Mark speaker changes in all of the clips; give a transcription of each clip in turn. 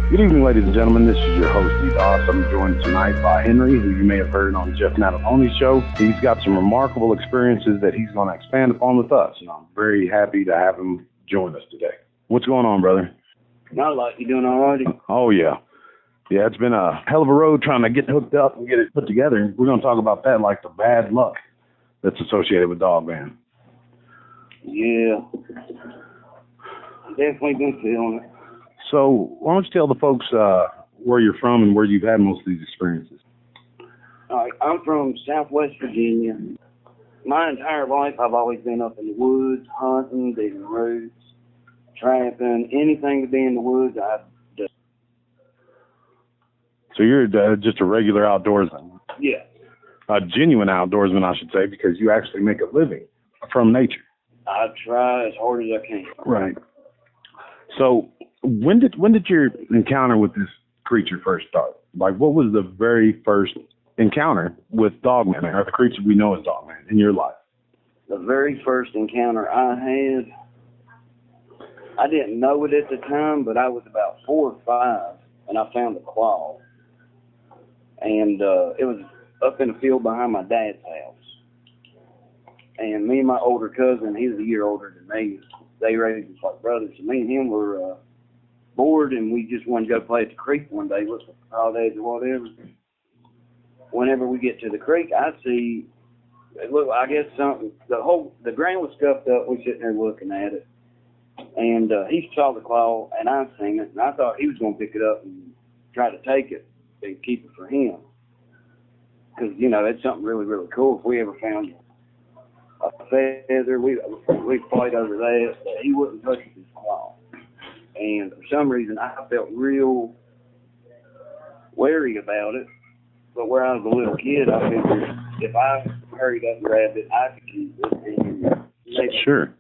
Speaker 1: Good evening, ladies and gentlemen. This is your host, D-Doss. I'm joined tonight by Henry, who you may have heard on Jeff Natalone's show. He's got some remarkable experiences that he's going to expand upon with us, and I'm very happy to have him join us today. What's going on, brother?
Speaker 2: Not a lot. You doing all right?
Speaker 1: Oh, yeah. Yeah, it's been a hell of a road trying to get hooked up and get it put together. We're going to talk about that, like the bad luck that's associated with Dogman.
Speaker 2: Yeah. Definitely been feeling it.
Speaker 1: So why don't you tell the folks where you're from and where you've had most of these experiences?
Speaker 2: All right. I'm from Southwest Virginia. My entire life, I've always been up in the woods, hunting, digging roots, trapping, anything to be in the woods, I've done.
Speaker 1: So you're just a regular outdoorsman.
Speaker 2: Yeah.
Speaker 1: A genuine outdoorsman, I should say, because you actually make a living from nature.
Speaker 2: I try as hard as I can.
Speaker 1: Right. So when did your encounter with this creature first start? Like, what was the very first encounter with Dogman, or the creature we know as Dogman, in your life?
Speaker 2: The very first encounter I had, I didn't know it at the time, but I was about 4 or 5, and I found a claw. And it was up in the field behind my dad's house. And me and my older cousin, he was a year older than me, they raised us like brothers. So me and him were bored, and we just wanted to go play at the creek one day, look for holidays or whatever. Whenever we get to the creek, I see, look, I guess something, the ground was scuffed up. We sitting there looking at it. And he saw the claw, and I seen it, and I thought he was going to pick it up and try to take it and keep it for him. Because, you know, that's something really, really cool. If we ever found a feather, we fight over that, but he wouldn't touch his claw. And for some reason, I felt real wary about it. But where I was a little kid, I figured if I hurried up and grabbed it, I could keep it. And
Speaker 1: sure.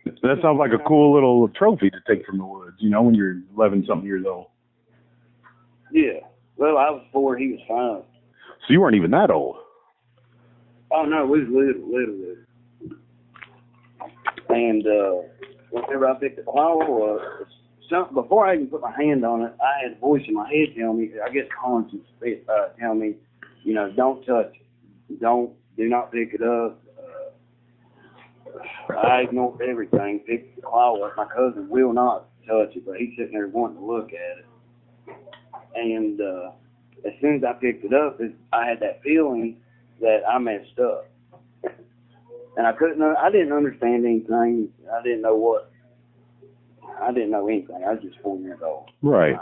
Speaker 1: That sounds like a cool little trophy to take from the woods, you know, when you're 11-something years old.
Speaker 2: Yeah. Well, I was 4, he was 5.
Speaker 1: So you weren't even that old.
Speaker 2: Oh, no, we was little. And whenever I picked the claw up, before I even put my hand on it, I had a voice in my head telling me, I guess conscience telling me, you know, don't touch it. Do not pick it up. I ignored everything, picked the claw up. My cousin will not touch it, but he's sitting there wanting to look at it. And as soon as I picked it up, I had that feeling that I messed up. And I didn't understand anything. I didn't know anything. I was just 4 years old.
Speaker 1: Right.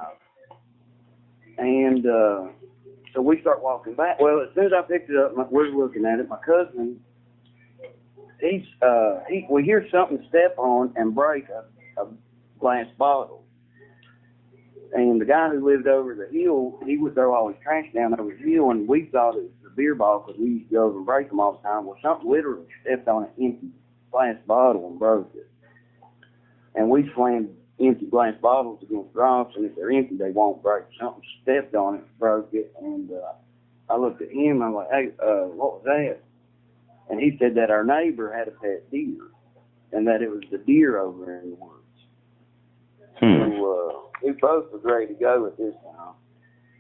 Speaker 2: And so we start walking back. Well, as soon as I picked it up, we're looking at it. My cousin, we hear something step on and break a glass bottle. And the guy who lived over the hill, he would throw all his trash down over the hill, and we thought it was the beer bottle because we used to go over and break them all the time. Well, something literally stepped on an empty glass bottle and broke it. And we slammed empty glass bottles against rocks, and if they're empty, they won't break. Something stepped on it, broke it, and I looked at him, and I'm like, hey, what was that? And he said that our neighbor had a pet deer, and that it was the deer over in the woods. So we both was ready to go at this time.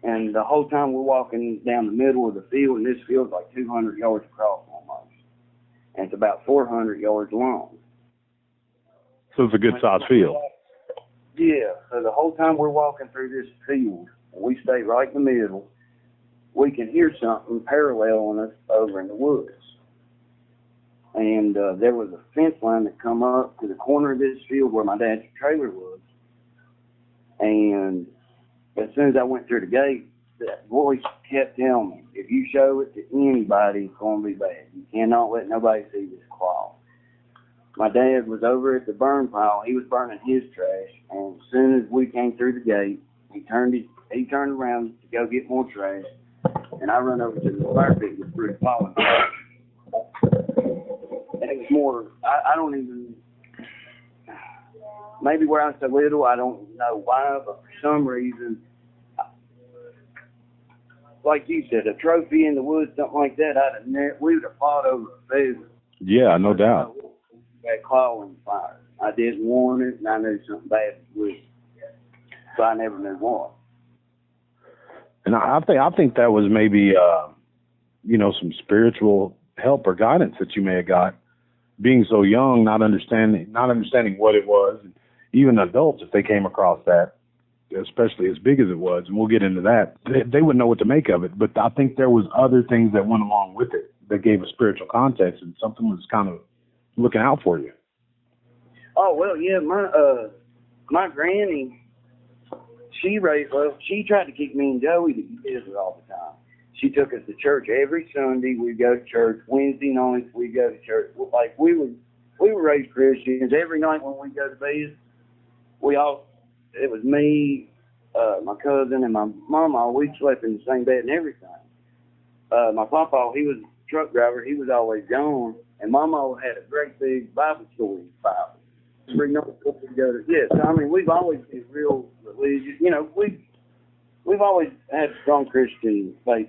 Speaker 2: And the whole time we're walking down the middle of the field, and this field's like 200 yards across almost. And it's about 400 yards long.
Speaker 1: So it's a good-sized field.
Speaker 2: Yeah. So the whole time we're walking through this field, and we stay right in the middle, we can hear something paralleling us over in the woods. And there was a fence line that come up to the corner of this field where my dad's trailer was. And as soon as I went through the gate, that voice kept telling me, if you show it to anybody, it's going to be bad. You cannot let nobody see this claw. My dad was over at the burn pile. He was burning his trash. And as soon as we came through the gate, he turned around to go get more trash. And I run over to the fire pit with Bruce Pollen. And it was more, I don't even, maybe where I was so little, I don't know why, but for some reason, like you said, a trophy in the woods, something like that, we would have fought over a pheasant.
Speaker 1: Yeah, no doubt.
Speaker 2: That claw on fire. I didn't want it, and I knew something bad was with it. but I never knew what.
Speaker 1: And I think that was maybe, some spiritual help or guidance that you may have got being so young, not understanding what it was. And even adults, if they came across that, especially as big as it was, and we'll get into that, they wouldn't know what to make of it. But I think there was other things that went along with it that gave a spiritual context, and something was kind of looking out for you.
Speaker 2: Oh, well, yeah, my granny, she tried to keep me and Joey together all the time. She took us to church every Sunday. We'd go to church. Wednesday nights, we'd go to church. Like, we were raised Christians. Every night when we go to bed, it was me, my cousin, and my mama. We slept in the same bed and everything. My papa, he was a truck driver. He was always gone. And mama had a great big Bible story Bible. Every night we go to, yes, I mean, we've always been real religious. You know, we've always had strong Christian faith.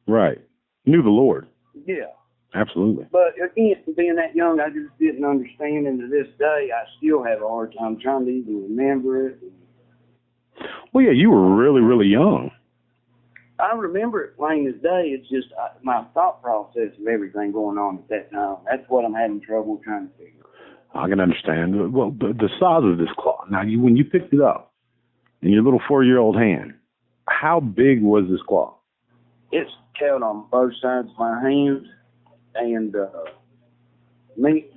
Speaker 1: Right. Knew the Lord.
Speaker 2: Yeah.
Speaker 1: Absolutely.
Speaker 2: But again, being that young, I just didn't understand. And to this day, I still have a hard time trying to even remember it.
Speaker 1: Well, yeah, you were really, really young.
Speaker 2: I remember it plain as day. It's just my thought process of everything going on at that time. That's what I'm having trouble trying to figure out.
Speaker 1: I can understand. Well, the size of this claw. Now, when you picked it up in your little 4-year-old hand, how big was this claw?
Speaker 2: It's held on both sides of my hands. And me,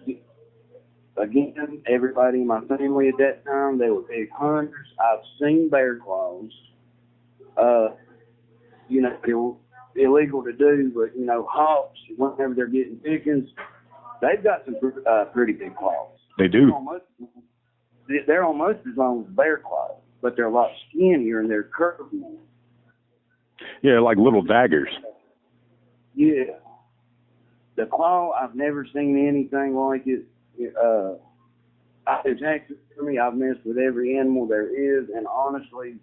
Speaker 2: again, everybody in my family at that time, they were big hunters. I've seen bear claws. They're illegal to do, but, hawks, whenever they're getting pickings, they've got some pretty big claws.
Speaker 1: They do.
Speaker 2: They're almost as long as bear claws, but they're a lot skinnier and they're curved more.
Speaker 1: Yeah, like little daggers.
Speaker 2: Yeah. The claw, I've never seen anything like it. It's actually, for me, I've messed with every animal there is, and honestly,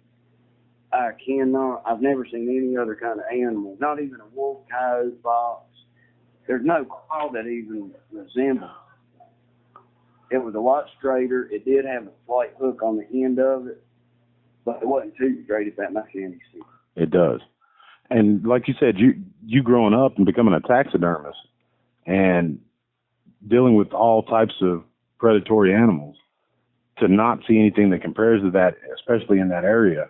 Speaker 2: I've never seen any other kind of animal, not even a wolf, coyote, fox. There's no claw that even resembles. It was a lot straighter. It did have a slight hook on the end of it, but it wasn't too straight, if that makes any sense.
Speaker 1: It does. And like you said, you growing up and becoming a taxidermist and dealing with all types of predatory animals, to not see anything that compares to that, especially in that area,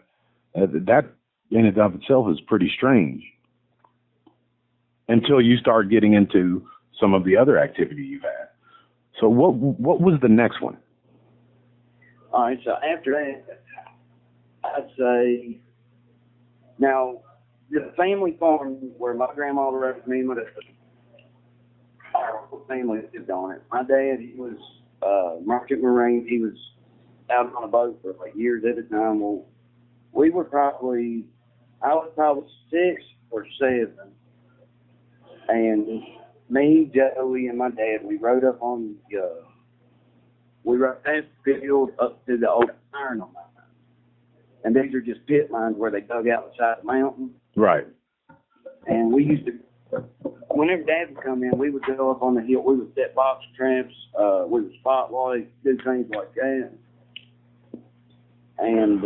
Speaker 1: that in and of itself is pretty strange. Until you start getting into some of the other activity you've had. So what was the next one?
Speaker 2: All right, so after that, I'd say, now, the family farm where my grandmother raised me, our whole family lived on it. My dad, he was merchant marine. He was out on a boat for like years at a time. Well, I was probably 6 or 7. And me, Joey, and my dad, we rode up on we rode past the field up to the old iron mine. And these are just pit mines where they dug out beside the mountain.
Speaker 1: Right.
Speaker 2: And we used to, whenever Dad would come in, we would go up on the hill. We would set box traps. We would spotlight, do things like that. And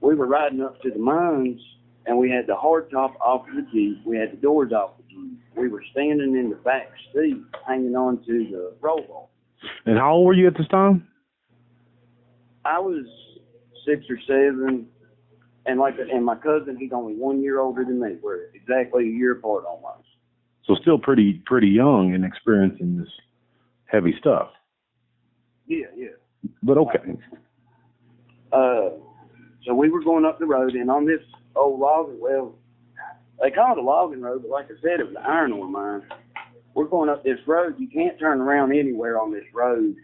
Speaker 2: we were riding up to the mines, and we had the hard top off of the Jeep. We had the doors off the Jeep. We were standing in the back seat, hanging on to the roll bar.
Speaker 1: And how old were you at this time?
Speaker 2: I was 6 or 7, and my cousin, he's only 1 year older than me. We're exactly a year apart almost.
Speaker 1: So still pretty young and experiencing this heavy stuff.
Speaker 2: Yeah.
Speaker 1: But okay.
Speaker 2: So we were going up the road, and on this old logging, well, they call it a logging road, but like I said, it was an iron ore mine. We're going up this road. You can't turn around anywhere on this road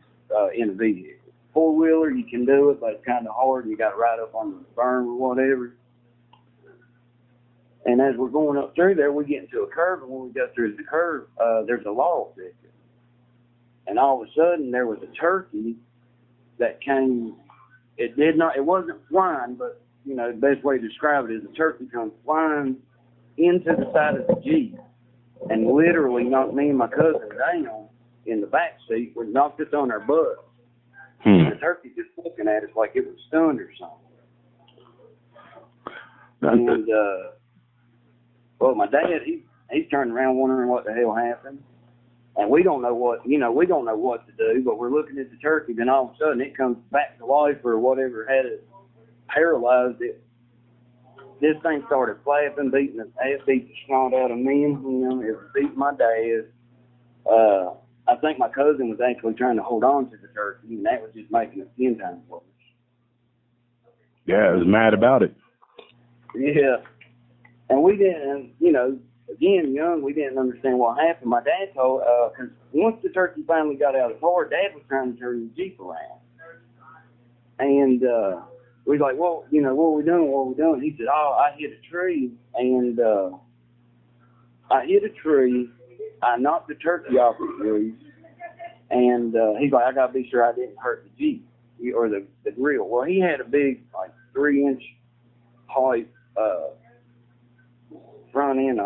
Speaker 2: in a vehicle. 4-wheeler, you can do it, but it's kind of hard. You got to ride up on the berm or whatever. And as we're going up through there, we get into a curve, and when we go through the curve, there's a log thicket. And all of a sudden, there was a turkey that came. It wasn't flying, but, the best way to describe it is a turkey comes flying into the side of the Jeep and literally knocked me and my cousin down in the back seat. Knocked us on our butt. And the turkey just looking at us like it was stunned or something. And, well, my dad, he's turning around wondering what the hell happened. And we don't know what to do, but we're looking at the turkey, then all of a sudden it comes back to life or whatever had it paralyzed it. This thing started flapping, beat the snot out of me, it was beating my dad. I think my cousin was actually trying to hold on to the turkey, and that was just making it 10 times worse.
Speaker 1: Yeah, I was mad about it.
Speaker 2: Yeah. And we didn't, again, young, we didn't understand what happened. My dad told, because once the turkey finally got out of the car, Dad was trying to turn the Jeep around. And we was like, well, what are we doing? He said, I hit a tree. And I hit a tree. I knocked the turkey off the tree. And he's like, I got to be sure I didn't hurt the Jeep or the grill. Well, he had a big, 3-inch pipe front end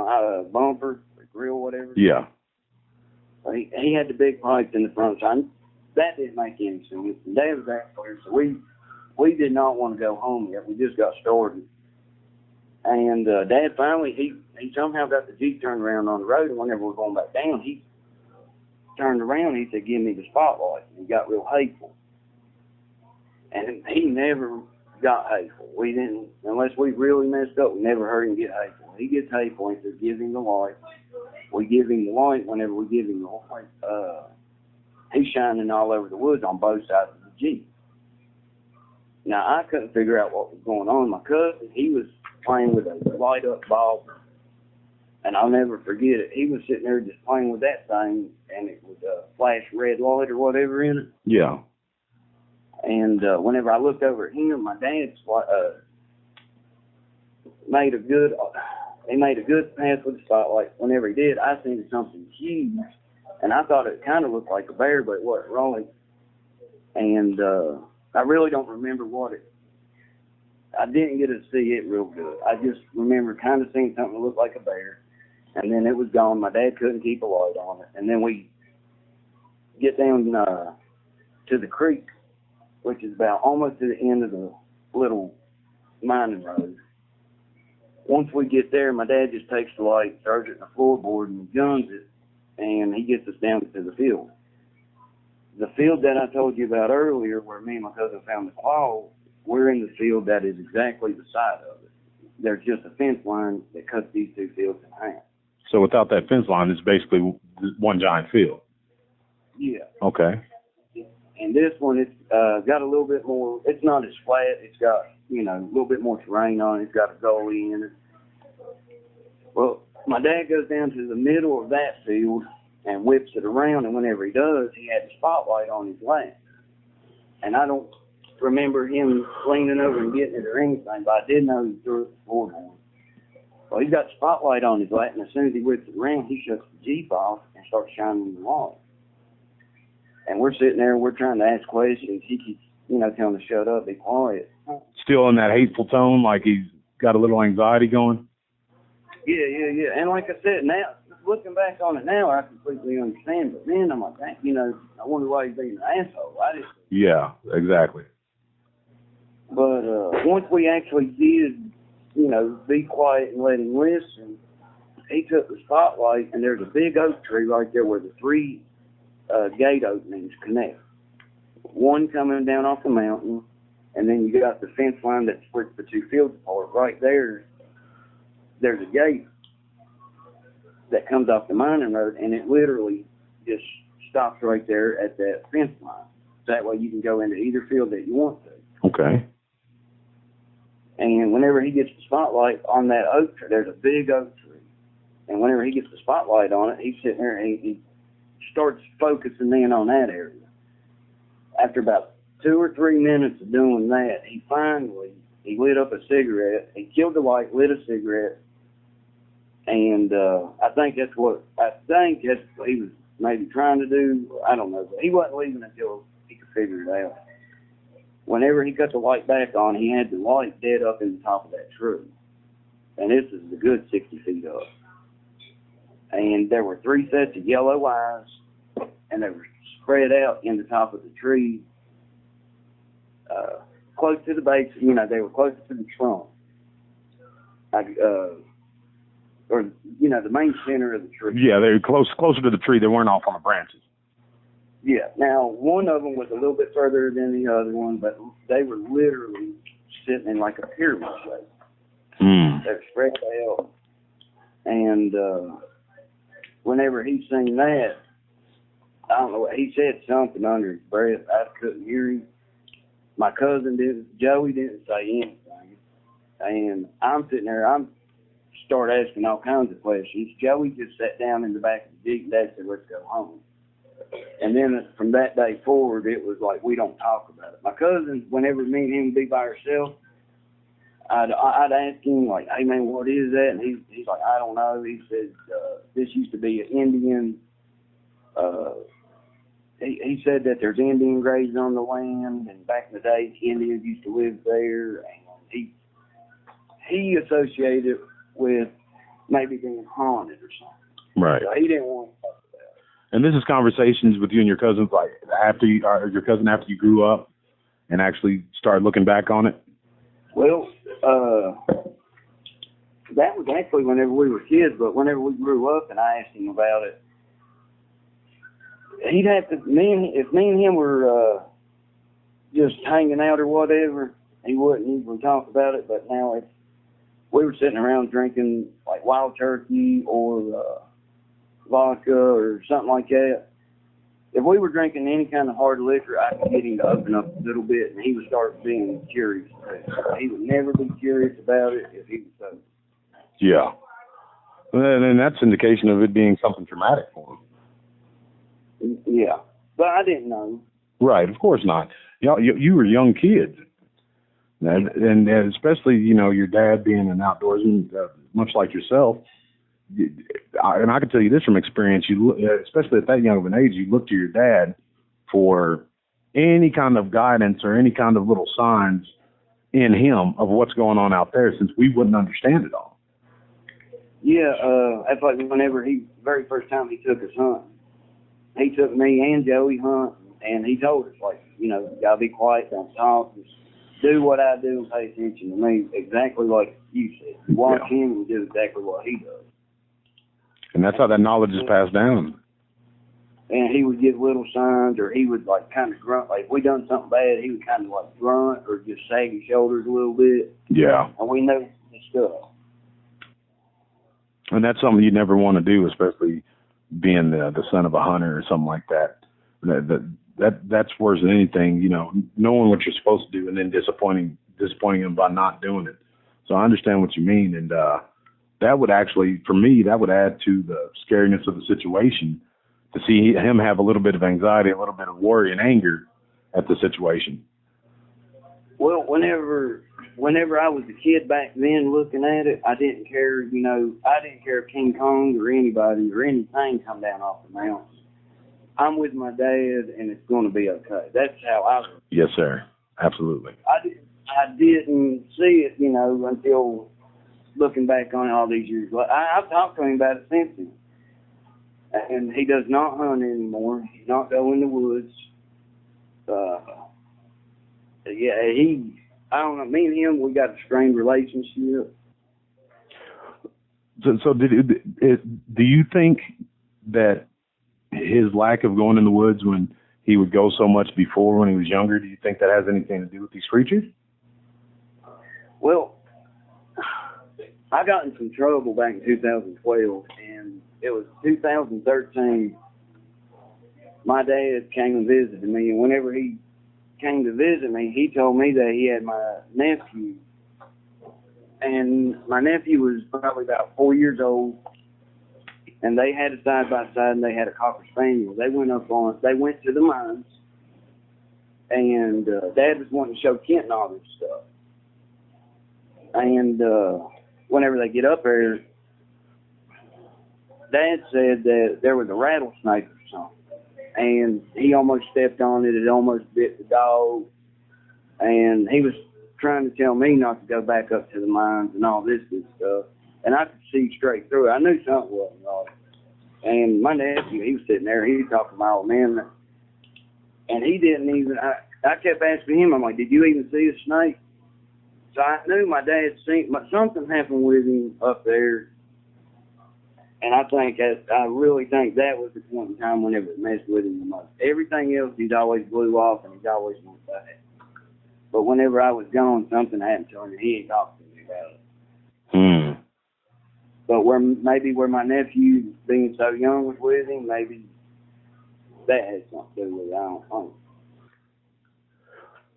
Speaker 2: bumper, or grill, whatever.
Speaker 1: Yeah.
Speaker 2: He had the big pipes in the front, so that didn't make any sense. Dad was that clear, so we did not want to go home yet. We just got started. And Dad finally, he somehow got the Jeep turned around on the road, and whenever we were going back down, he turned around, he said, give me the spotlight. And he got real hateful. And he never got hateful. We didn't, unless we really messed up, we never heard him get hateful. He gets hateful, he says, give him the light. We give him the light. Whenever we give him the light, he's shining all over the woods on both sides of the Jeep. Now, I couldn't figure out what was going on. My cousin, he was playing with a light-up ball, and I'll never forget it. He was sitting there just playing with that thing, and it would flash red light or whatever in it.
Speaker 1: Yeah.
Speaker 2: And whenever I looked over at him, my dad made a good pass with the spotlight. Whenever he did, I seen something huge, and I thought it kind of looked like a bear, but it wasn't really. And I really don't remember I didn't get to see it real good. I just remember kind of seeing something that looked like a bear, and then it was gone. My dad couldn't keep a light on it. And then we get down to the creek, which is about almost to the end of the little mining road. Once we get there, my dad just takes the light, throws it in the floorboard, and guns it, and he gets us down to the field. The field that I told you about earlier, where me and my cousin found the claw, we're in the field that is exactly the side of it. There's just a fence line that cuts these two fields in half.
Speaker 1: So without that fence line, it's basically one giant field.
Speaker 2: Yeah.
Speaker 1: Okay.
Speaker 2: And this one, it's got a little bit more, it's not as flat. It's got, a little bit more terrain on it. It's got a gully in it. Well, my dad goes down to the middle of that field and whips it around, and whenever he does, he had the spotlight on his lap. And I don't remember him leaning over and getting it or anything, but I did know he threw it the floorboard. Well, he's got the spotlight on his lap, and as soon as he whips it around, he shuts the Jeep off and starts shining the light. And we're sitting there, and we're trying to ask questions. He keeps, telling us to shut up, be quiet.
Speaker 1: Still in that hateful tone, like he's got a little anxiety going?
Speaker 2: Yeah. And like I said, now, looking back on it now, I completely understand. But then I'm like, I wonder why he's being an asshole.
Speaker 1: Yeah, exactly.
Speaker 2: But once we actually did, be quiet and let him listen, he took the spotlight, and there's a big oak tree right there where the 3 gate openings connect. One coming down off the mountain, and then you got the fence line that splits the 2 fields apart. Right there's a gate that comes off the mining road, and it literally just stops right there at that fence line. That way you can go into either field that you want to.
Speaker 1: Okay.
Speaker 2: And whenever he gets the spotlight on that oak tree, there's a big oak tree. And whenever he gets the spotlight on it, he's sitting there and he starts focusing in on that area. After about 2 or 3 minutes of doing that, he lit up a cigarette. He killed the light, lit a cigarette, and I think that's what he was maybe trying to do. I don't know, but he wasn't leaving until he could figure it out. Whenever he cut the light back on, he had the light dead up in the top of that tree, and this is a good 60 feet up. And there were 3 sets of yellow eyes, and they were spread out in the top of the tree, close to the base. They were close to the trunk. or the main center of the tree.
Speaker 1: Yeah, they're closer to the tree. They weren't off on the branches.
Speaker 2: Yeah. Now, one of them was a little bit further than the other one, but they were literally sitting in like a pyramid shape. They're spread out. And whenever he seen that, I don't know what he said, something under his breath. I couldn't hear him. My cousin didn't. Joey didn't say anything. And I'm sitting there. Start asking all kinds of questions. Joey just sat down in the back of the Jeep and Dad said, let's go home. And then from that day forward, it was like, we don't talk about it. My cousin, whenever me and him would be by ourselves, I'd ask him, like, hey, man, what is that? And he's like, I don't know. He said, this used to be an Indian. He said that there's Indian graves on the land, and back in the day, Indians used to live there. And he associated it with maybe being haunted or something.
Speaker 1: Right.
Speaker 2: So he didn't want to talk about it.
Speaker 1: And this is conversations with you and your cousins, like after you grew up and actually started looking back on it? Well,
Speaker 2: that was actually whenever we were kids, but whenever we grew up and I asked him about it, he'd have to, if me and him were just hanging out or whatever, he wouldn't even talk about it. But now if we were sitting around drinking like wild turkey or vodka or something like that, if we were drinking any kind of hard liquor, I could get him to open up a little bit, and he would start being curious. He would never be curious about it if he was sober.
Speaker 1: Yeah. And that's indication of it being something traumatic for him.
Speaker 2: Yeah. But I didn't know.
Speaker 1: Right, of course not. You were young kids. And especially, your dad being an outdoorsman, much like yourself. And I can tell you this from experience, especially at that young of an age, you look to your dad for any kind of guidance or any kind of little signs in him of what's going on out there, since we wouldn't understand it all.
Speaker 2: Yeah, that's like whenever very first time he took us hunting, he took me and Joey hunting, and he told us, like, you gotta be quiet, don't talk, just do what I do and pay attention to me, exactly like you said. Watch him and do exactly what he does.
Speaker 1: And that's how that knowledge is passed down.
Speaker 2: And he would give little signs, or he would like kind of grunt. Like if we done something bad, he would kind of like grunt or just sag his shoulders a little bit.
Speaker 1: Yeah.
Speaker 2: And we know his stuff.
Speaker 1: And that's something you never want to do, especially being the son of a hunter or something like that. That's worse than anything, knowing what you're supposed to do and then disappointing him by not doing it. So I understand what you mean. And that would actually, for me, that would add to the scariness of the situation, to see him have a little bit of anxiety, a little bit of worry and anger at the situation.
Speaker 2: Well, whenever I was a kid back then looking at it, I didn't care, I didn't care if King Kong or anybody or anything come down off the mountain. I'm with my dad, and it's going to be okay. That's how I was.
Speaker 1: Yes, sir. Absolutely.
Speaker 2: I didn't see it, until looking back on it all these years. I've talked to him about it since then. And he does not hunt anymore. He's not go in the woods. I don't know, me and him, we got a strained relationship.
Speaker 1: So do you think that his lack of going in the woods when he would go so much before when he was younger, do you think that has anything to do with these creatures?
Speaker 2: Well, I got in some trouble back in 2012, and it was 2013. My dad came and visited me, and whenever he came to visit me, he told me that he had my nephew. And my nephew was probably about 4 years old, and they had a side-by-side, and they had a Cocker Spaniel. They went to the mines, and Dad was wanting to show Kent and all this stuff. And whenever they get up there, Dad said that there was a rattlesnake or something, and he almost stepped on it. It almost bit the dog, and he was trying to tell me not to go back up to the mines and all this good stuff. And I could see straight through it. I knew something wasn't right. And my nephew, he was sitting there, he was talking to my old man, and he didn't even, I kept asking him, I'm like, did you even see a snake? So I knew my dad seen something happened with him up there, and I really think that was the point in time whenever it messed with him the most. Everything else he'd always blew off and he'd always went back. But whenever I was gone, something happened to him and he ain't talked to me about it. But where my nephew being so young was with him, maybe that had something to do with it. I don't think.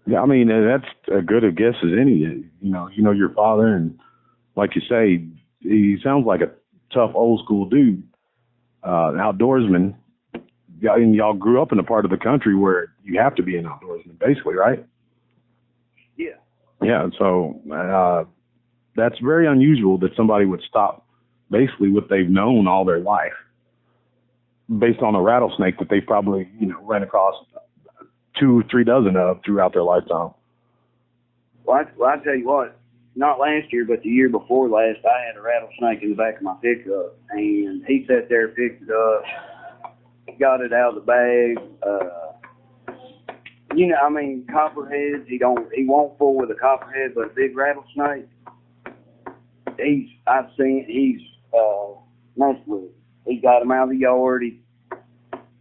Speaker 1: Yeah, I mean, that's as good a guess as any. You know your father, and like you say, he sounds like a tough old school dude, outdoorsman. And y'all grew up in a part of the country where you have to be an outdoorsman, basically, right?
Speaker 2: Yeah.
Speaker 1: Yeah. So that's very unusual that somebody would stop basically what they've known all their life, based on a rattlesnake that they probably ran across 2 or 3 dozen of throughout their lifetime.
Speaker 2: Well, I tell you what, not last year, but the year before last, I had a rattlesnake in the back of my pickup, and he sat there, picked it up, got it out of the bag. Copperheads, he won't fool with a copperhead, but a big rattlesnake, he's messed with it. He got him out of the yard.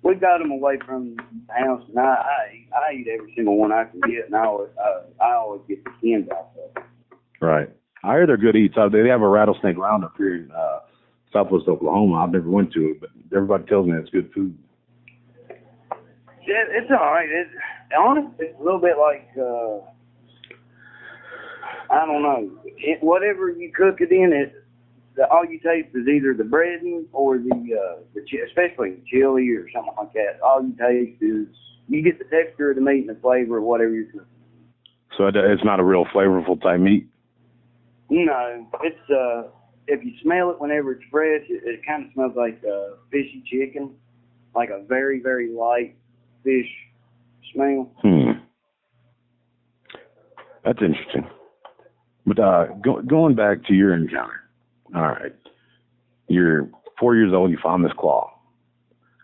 Speaker 2: We got him away from the house, and I eat every single one I can get, and I always get the skins out of it.
Speaker 1: Right. I hear they're good eats. They have a rattlesnake roundup here in southwest Oklahoma. I've never went to it, but everybody tells me it's good food.
Speaker 2: Yeah, it's all right. Honestly, it's a little bit like, I don't know. Whatever you cook it in, all you taste is either the breading or especially the chili or something like that. All you taste is, you get the texture of the meat and the flavor of whatever you're cooking.
Speaker 1: So it's not a real flavorful type meat?
Speaker 2: No. It's, if you smell it whenever it's fresh, it kind of smells like fishy chicken, like a very, very light fish smell.
Speaker 1: That's interesting. But going back to your encounter. All right. You're 4 years old, you found this claw.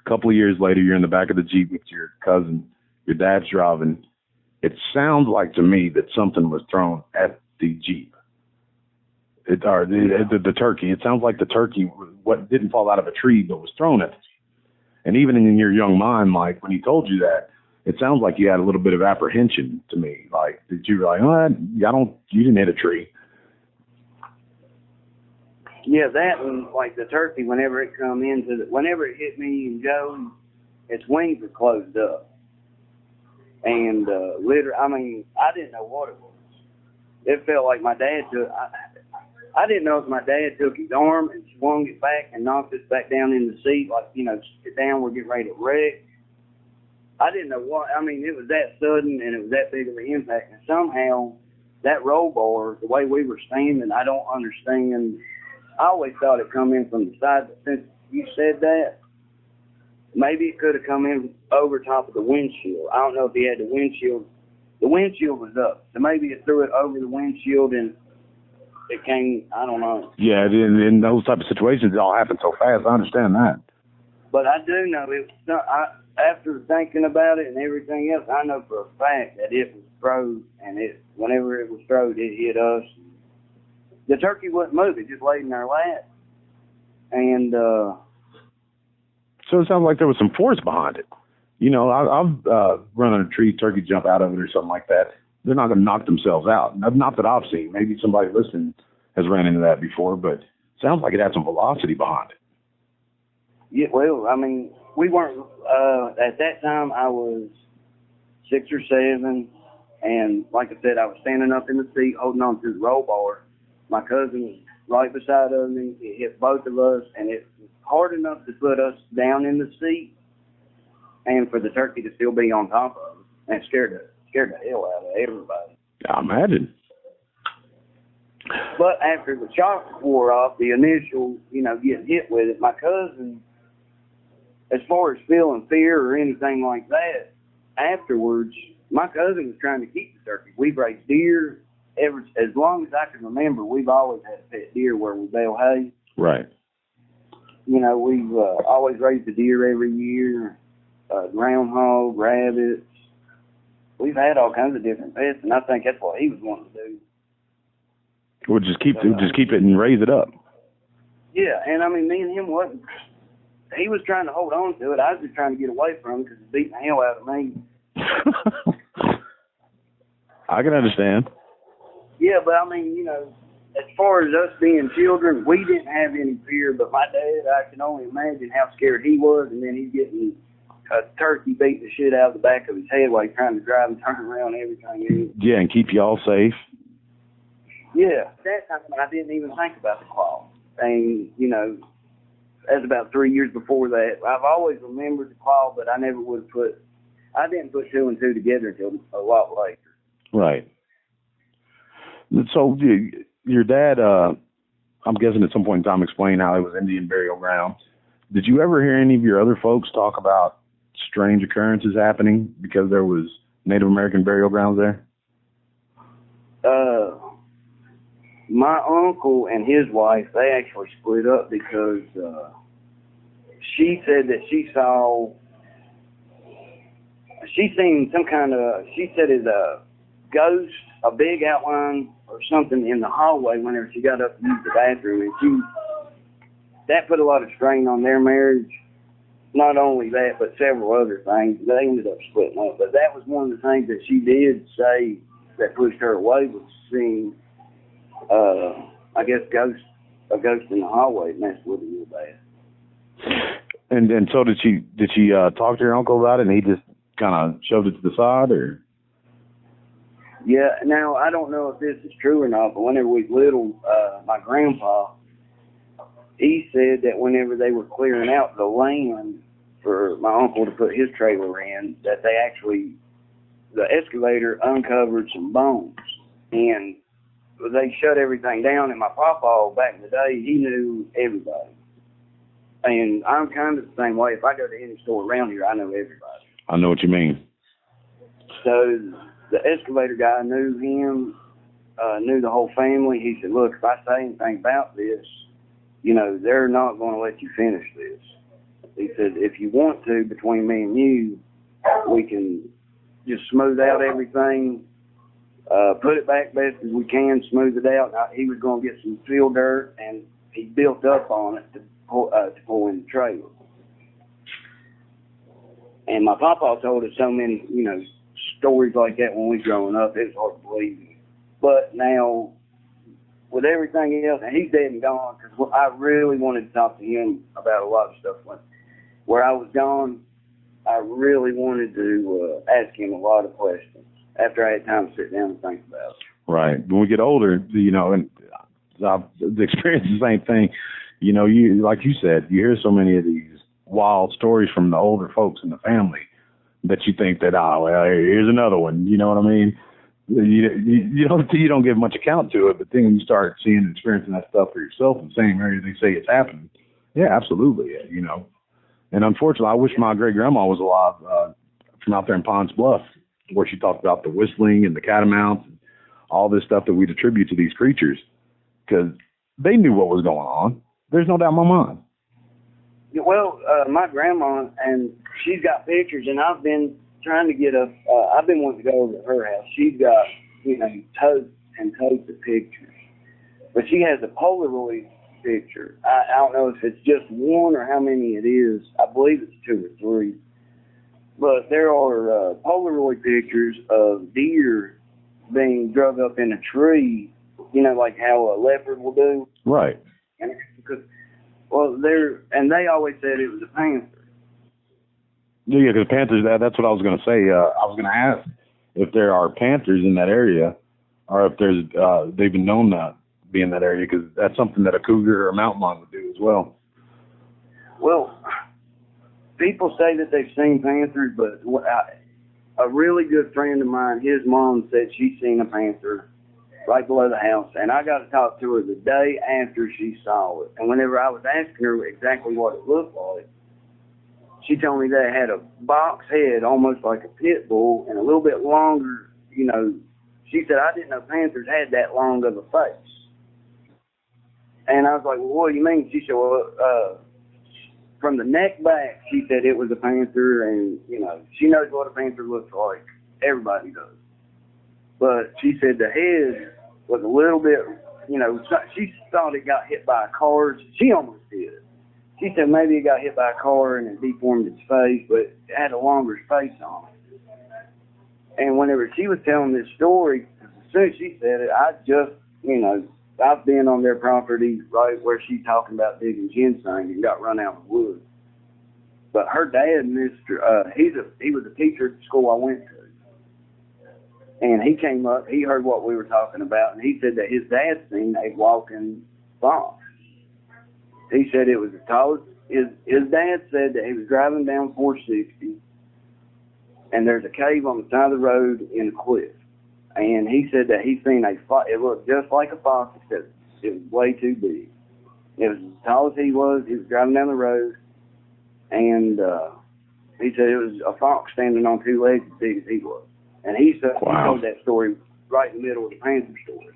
Speaker 1: A couple of years later, you're in the back of the Jeep with your cousin. Your dad's driving. It sounds like to me that something was thrown at the Jeep. The turkey. It sounds like the turkey, what didn't fall out of a tree, but was thrown at the Jeep. And even in your young mind, like when he told you that, it sounds like you had a little bit of apprehension to me. Like, did you like, you didn't hit a tree.
Speaker 2: Yeah, that and like the turkey, whenever it hit me and Joe, its wings were closed up. And I didn't know what it was. It felt like my dad took, I didn't know if my dad took his arm and swung it back and knocked us back down in the seat, like, sit down, we're getting ready to wreck. I didn't know what, it was that sudden and it was that big of an impact. And somehow that roll bar, the way we were standing, I don't understand. I always thought it come in from the side, but since you said that, maybe it could have come in over top of the windshield. I don't know if he had the windshield. The windshield was up, so maybe it threw it over the windshield and it came, I don't know.
Speaker 1: Yeah, in those type of situations, it all happens so fast. I understand that. But
Speaker 2: I do know after thinking about it and everything else, I know for a fact that it was throwed, and whenever it was thrown, it hit us. The turkey wouldn't move; it just laid in our lap, and
Speaker 1: so it sounds like there was some force behind it. I've run on a tree, turkey jump out of it or something like that. They're not going to knock themselves out. Not that I've seen. Maybe somebody listening has ran into that before, but it sounds like it had some velocity behind it.
Speaker 2: Yeah, well, we weren't, at that time I was 6 or 7, and like I said, I was standing up in the seat holding on to the roll bar. My cousin was right beside me. It hit both of us, and it was hard enough to put us down in the seat and for the turkey to still be on top of us, and it scared the hell out of everybody.
Speaker 1: I imagine.
Speaker 2: But after the shock wore off, the initial, getting hit with it, my cousin, as far as feeling fear or anything like that, afterwards, my cousin was trying to keep the turkey. We've raised deer as long as I can remember. We've always had a pet deer where we bale hay.
Speaker 1: Right.
Speaker 2: We've always raised a deer every year, groundhog, rabbits. We've had all kinds of different pets, and I think that's what he was wanting to do.
Speaker 1: We'll just keep it and raise it up.
Speaker 2: Yeah, and I mean, me and him wasn't. He was trying to hold on to it. I was just trying to get away from him because it beat the hell out of me.
Speaker 1: I can understand.
Speaker 2: Yeah, but I mean, you know, as far as us being children, we didn't have any fear. But my dad, I can only imagine how scared he was, and then he's getting a turkey beat the shit out of the back of his head while he's trying to drive and turn around and everything.
Speaker 1: Yeah, and keep y'all safe.
Speaker 2: Yeah, that time I didn't even think about the claw. And, you know, that's about 3 years before that. I've always remembered the claw, but I never would have I didn't put two and two together until a lot later.
Speaker 1: Right. So your dad, I'm guessing at some point in time explained how it was Indian burial ground. Did you ever hear any of your other folks talk about strange occurrences happening because there was Native American burial grounds there?
Speaker 2: My uncle and his wife, they actually split up because she said that she seen some kind of, she said it's a ghost, a big outline or something in the hallway whenever she got up to use the bathroom, and that put a lot of strain on their marriage. Not only that, but several other things. They ended up splitting up. But that was one of the things that she did say that pushed her away, was seeing, I guess, a ghost in the hallway messed with her real bad.
Speaker 1: And so did she talk to your uncle about it, and he just kind of shoved it to the side, or?
Speaker 2: Yeah. Now I don't know if this is true or not, but whenever we was little, my grandpa, he said that whenever they were clearing out the land for my uncle to put his trailer in, that the excavator uncovered some bones, and they shut everything down. And my papa, back in the day, he knew everybody. And I'm kind of the same way. If I go to any store around here, I know everybody.
Speaker 1: I know what you mean.
Speaker 2: So the excavator guy knew him, knew the whole family. He said, look, if I say anything about this, you know, they're not going to let you finish this. He said, if you want to, between me and you, we can just smooth out everything, put it back best as we can, smooth it out. Now, he was going to get some fill dirt, and he built up on it to pull in the trailer. And my papa told us so many, you know, stories like that when we were growing up, it was hard to believe. But now, with everything else, and he's dead and gone, because I really wanted to talk to him about a lot of stuff. Where I was gone, I really wanted to ask him a lot of questions after I had time to sit down and think about it.
Speaker 1: Right. When we get older, you know, and I've experienced the same thing. You know, you like you said, you hear so many of these wild stories from the older folks in the family that you think that, well, here's another one. You know what I mean? You don't give much account to it, but then when you start seeing and experiencing that stuff for yourself in the same area they say it's happening, yeah, absolutely, you know. And unfortunately, I wish my great grandma was alive from out there in Ponds Bluff, where she talked about the whistling and the catamounts and all this stuff that we'd attribute to these creatures, because they knew what was going on. There's no doubt in my mind.
Speaker 2: Well, my grandma, and she's got pictures, and I've been trying to get I've been wanting to go over to her house. She's got, you know, totes and totes of pictures. But she has a Polaroid picture. I don't know if it's just one or how many it is. I believe it's 2 or 3. But there are Polaroid pictures of deer being drug up in a tree, you know, like how a leopard will do.
Speaker 1: Right.
Speaker 2: And because, well, they always said it was a panther.
Speaker 1: Yeah, because panthers, that's what I was going to say. I was going to ask if there are panthers in that area, or if there's they've been known to be in that area, because that's something that a cougar or a mountain lion would do as well.
Speaker 2: Well, people say that they've seen panthers, but a really good friend of mine, his mom said she's seen a panther right below the house, and I got to talk to her the day after she saw it. And whenever I was asking her exactly what it looked like, she told me that it had a box head, almost like a pit bull, and a little bit longer, you know. She said, I didn't know panthers had that long of a face. And I was like, well, what do you mean? She said, well, from the neck back, she said it was a panther, and, you know, she knows what a panther looks like. Everybody does. But she said the head was a little bit she thought it got hit by a car. She almost did. She said maybe it got hit by a car and it deformed its face, but it had a longer face on it. And whenever she was telling this story, as soon as she said it, I've been on their property right where she's talking about digging ginseng and got run out of the woods. But her dad, he was a teacher at the school I went to. And he came up, he heard what we were talking about, and he said that his dad seen a walking fox. He said it was the tallest. His dad said that he was driving down 460, and there's a cave on the side of the road in a cliff. And he said that he seen a fox. It looked just like a fox, except it was way too big. It was as tall as he was. He was driving down the road, and he said it was a fox standing on two legs as big as he was. And he told that story right in the middle of the Panther story.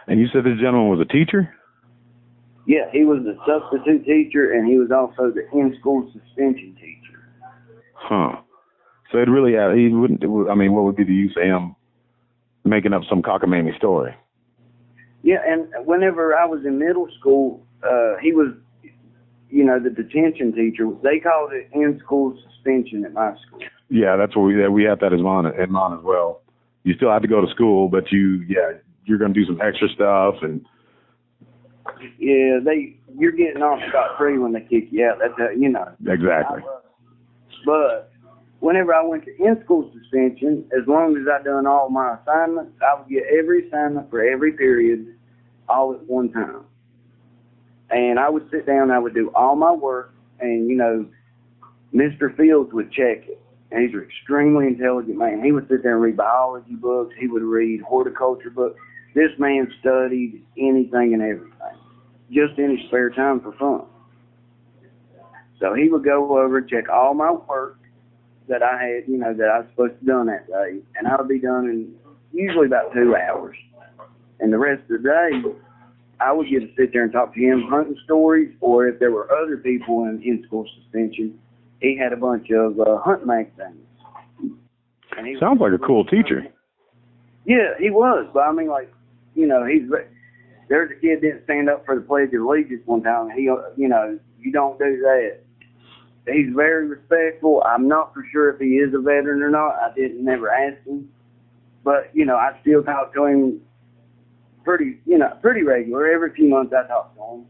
Speaker 1: And you said this gentleman was a teacher?
Speaker 2: Yeah, he was a substitute teacher, and he was also the in-school suspension teacher.
Speaker 1: Huh. So it really, he wouldn't, I mean, what would be the use of him making up some cockamamie story?
Speaker 2: Yeah, and whenever I was in middle school, he was, the detention teacher. They called it in-school suspension at my school. Yeah,
Speaker 1: that's what we had that in mind as well. You still have to go to school, but you're going to do some extra stuff and.
Speaker 2: Yeah, you're getting off scot-free when they kick you out. That's how,
Speaker 1: Exactly.
Speaker 2: But whenever I went to in-school suspension, as long as I done all my assignments, I would get every assignment for every period all at one time. And I would sit down, I would do all my work, and, Mr. Fields would check it. And he's an extremely intelligent man. He would sit there and read biology books. He would read horticulture books. This man studied anything and everything, just in his spare time for fun. So he would go over and check all my work that I had, that I was supposed to done that day, and I would be done in usually about 2 hours. And the rest of the day, I would get to sit there and talk to him hunting stories, or if there were other people in school suspension, he had a bunch of hunting magazines.
Speaker 1: Sounds like a cool teacher.
Speaker 2: Yeah, he was, but I mean, there's a kid didn't stand up for the Pledge of Allegiance one time. And you don't do that. He's very respectful. I'm not for sure if he is a veteran or not. I never asked him, but I still talk to him pretty regular. Every few months I talk to him.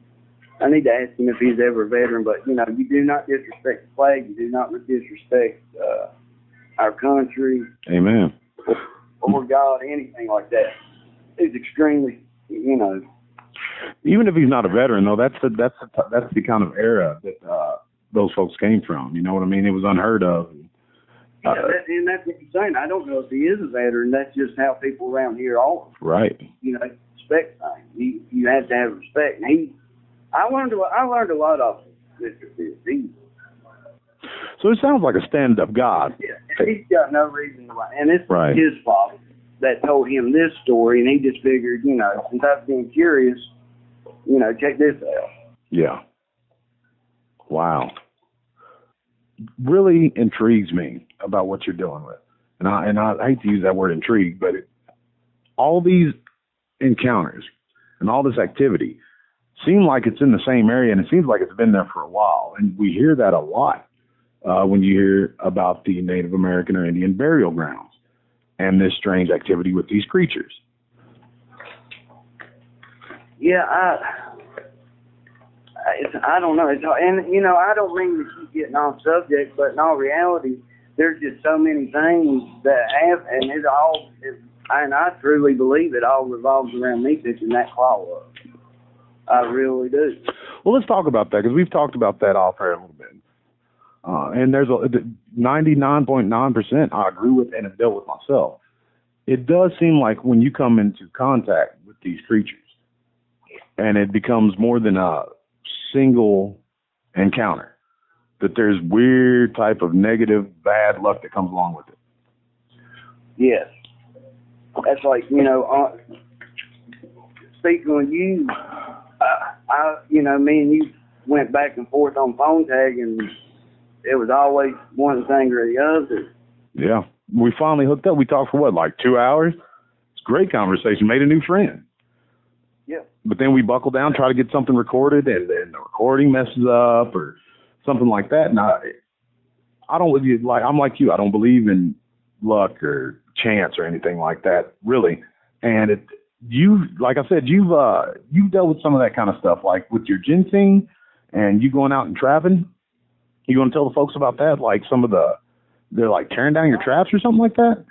Speaker 2: I need to ask him if he's ever a veteran, but you do not disrespect the flag. You do not disrespect our country.
Speaker 1: Amen.
Speaker 2: Or God, anything like that. He's extremely,
Speaker 1: Even if he's not a veteran, though, that's the kind of era that those folks came from. You know what I mean? It was unheard of.
Speaker 2: And that's what you're saying. I don't know if he is a veteran. That's just how people around here are.
Speaker 1: Right.
Speaker 2: Respect things. You have to have respect. And I learned a lot off Mr. Fields.
Speaker 1: So it sounds like a stand-up God.
Speaker 2: Yeah, and he's got no reason to lie. And it's
Speaker 1: right.
Speaker 2: His father that told him this story, and he just figured, since I've been curious, check this out.
Speaker 1: Yeah. Wow. Really intrigues me about what you're dealing with. And I hate to use that word intrigue, but all these encounters and all this activity seem like it's in the same area, and it seems like it's been there for a while. And we hear that a lot when you hear about the Native American or Indian burial grounds and this strange activity with these creatures.
Speaker 2: Yeah, I don't know. And, I don't mean to keep getting off subject, but in all reality, there's just so many things that have, and I truly believe it all revolves around me picking that claw up. I really do.
Speaker 1: Well, let's talk about that, because we've talked about that off air a little bit. And there's 99.9% I agree with and have dealt with myself. It does seem like when you come into contact with these creatures, and it becomes more than a single encounter, that there's weird type of negative, bad luck that comes along with it.
Speaker 2: Yes. That's like, speaking with you, me and you went back and forth on phone tag, and it was always one thing or the other.
Speaker 1: Yeah. We finally hooked up. We talked for like 2 hours? It's a great conversation. Made a new friend. but then we buckle down, try to get something recorded, and then the recording messes up or something like that. And I don't like, I'm like you. I don't believe in luck or chance or anything like that, really. And like I said, you've dealt with some of that kind of stuff, like with your ginseng and you going out and trapping. You want to tell the folks about that? Like they're like tearing down your traps or something like that?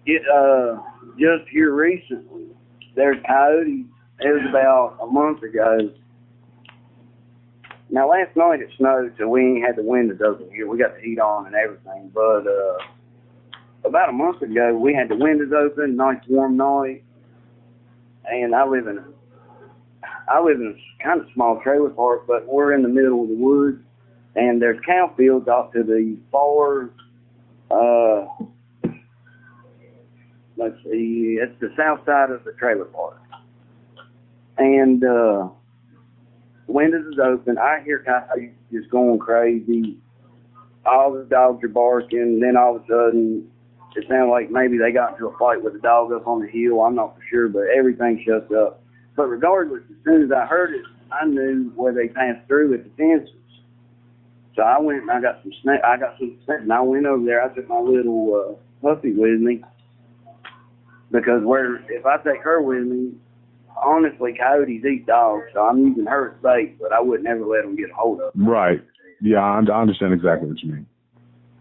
Speaker 2: Just here recently, there's coyotes. It was about a month ago. Now, last night it snowed, so we ain't had the windows open here. We got the heat on and everything. But about a month ago, we had the windows open, nice warm night. And I live in a kind of small trailer park, but we're in the middle of the woods. And there's cow fields off to the far, let's see, it's the south side of the trailer park. And windows is open. I hear coyotes just going crazy. All the dogs are barking. Then all of a sudden, it sounded like maybe they got into a fight with a dog up on the hill. I'm not for sure, but everything shuts up. But regardless, as soon as I heard it, I knew where they passed through at the fences. So I went and I got some snake, and I went over there. I took my little puppy with me because if I take her with me, honestly, coyotes eat dogs, so I'm using her as bait, but I would never let them get a hold of her.
Speaker 1: Right. Yeah, I understand exactly what you mean.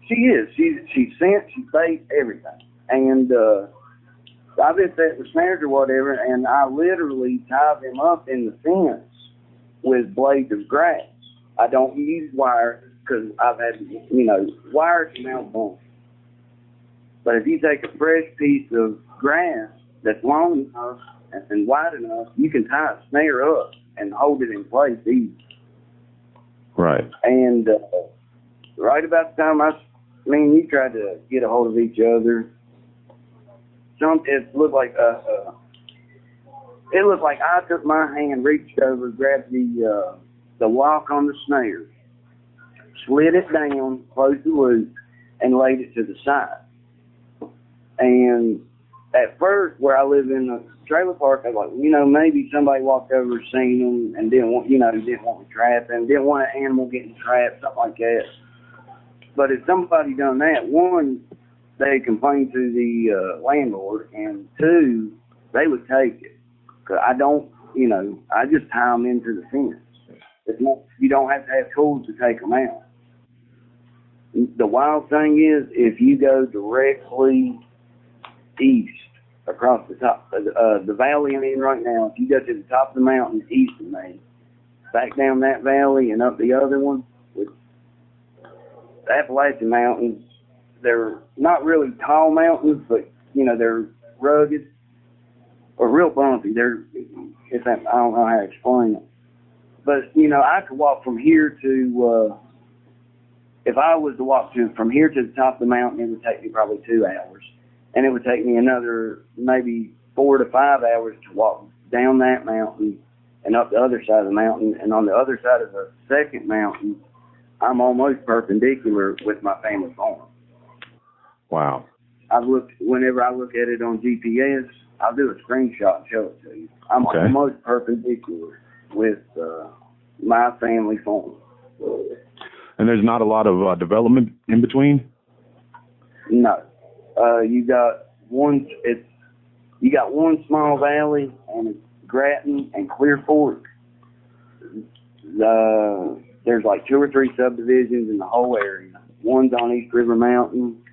Speaker 2: She is. She's scent, she's bait, everything. And I've been setting the snares or whatever, and I literally tie them up in the fence with blades of grass. I don't use wire because I've had, wire can malfunction. But if you take a fresh piece of grass that's long enough and wide enough, you can tie a snare up and hold it in place easy.
Speaker 1: Right.
Speaker 2: And right about the time you tried to get a hold of each other, it looked like I took my hand, reached over, grabbed the lock on the snare, slid it down, closed the loop, and laid it to the side. And at first, where I live in the trailer park, I was like, maybe somebody walked over, seen them, and didn't want me trapping, didn't want an animal getting trapped, something like that. But if somebody done that, one, they complained to the landlord, and two, they would take it. Cause I don't, I just tie them into the fence. You don't have to have tools to take them out. The wild thing is, if you go directly east across the top, the valley I'm in right now, if you go to the top of the mountain east of me, back down that valley and up the other one, with the Appalachian Mountains, they're not really tall mountains, but, they're rugged or real bumpy. I don't know how to explain it. But, I could walk from here to, if I was to walk from here to the top of the mountain, it would take me probably 2 hours. And it would take me another maybe 4 to 5 hours to walk down that mountain and up the other side of the mountain. And on the other side of the second mountain, I'm almost perpendicular with my family farm.
Speaker 1: Wow.
Speaker 2: Whenever I look at it on GPS, I'll do a screenshot and show it to you. I'm almost perpendicular with my family farm.
Speaker 1: And there's not a lot of development in between?
Speaker 2: No. You got one small valley, and it's Grattan and Clear Fork. There's like 2 or 3 subdivisions in the whole area. One's on East River Mountain,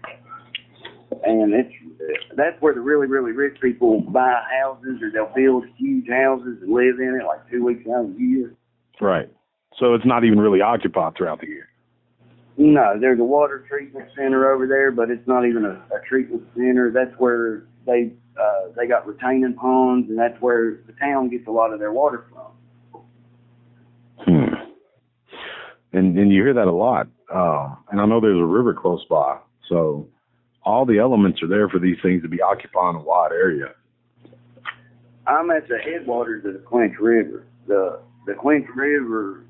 Speaker 2: and that's where the really, really rich people buy houses, or they'll build huge houses and live in it like 2 weeks out of the year. Right.
Speaker 1: So it's not even really occupied throughout the year.
Speaker 2: No, there's a water treatment center over there, but it's not even a treatment center. That's where they got retaining ponds, and that's where the town gets a lot of their water from.
Speaker 1: And you hear that a lot. And I know there's a river close by, so all the elements are there for these things to be occupying a wide area.
Speaker 2: I'm at the headwaters of the Clinch River. The Clinch River,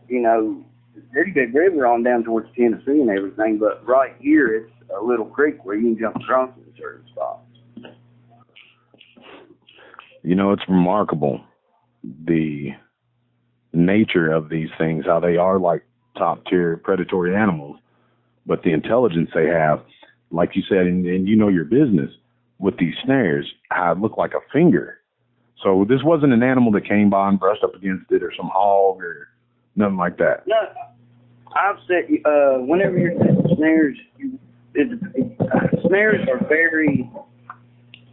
Speaker 2: it's a pretty big river on down towards Tennessee and everything, but right here it's a little creek where you can jump across in certain spots.
Speaker 1: It's remarkable the nature of these things, how they are like top tier predatory animals, but the intelligence they have, like you said, and you know your business with these snares, how it looked like a finger. So this wasn't an animal that came by and brushed up against it or some hog or nothing like that.
Speaker 2: No, I've said, whenever you're setting snares, snares are very,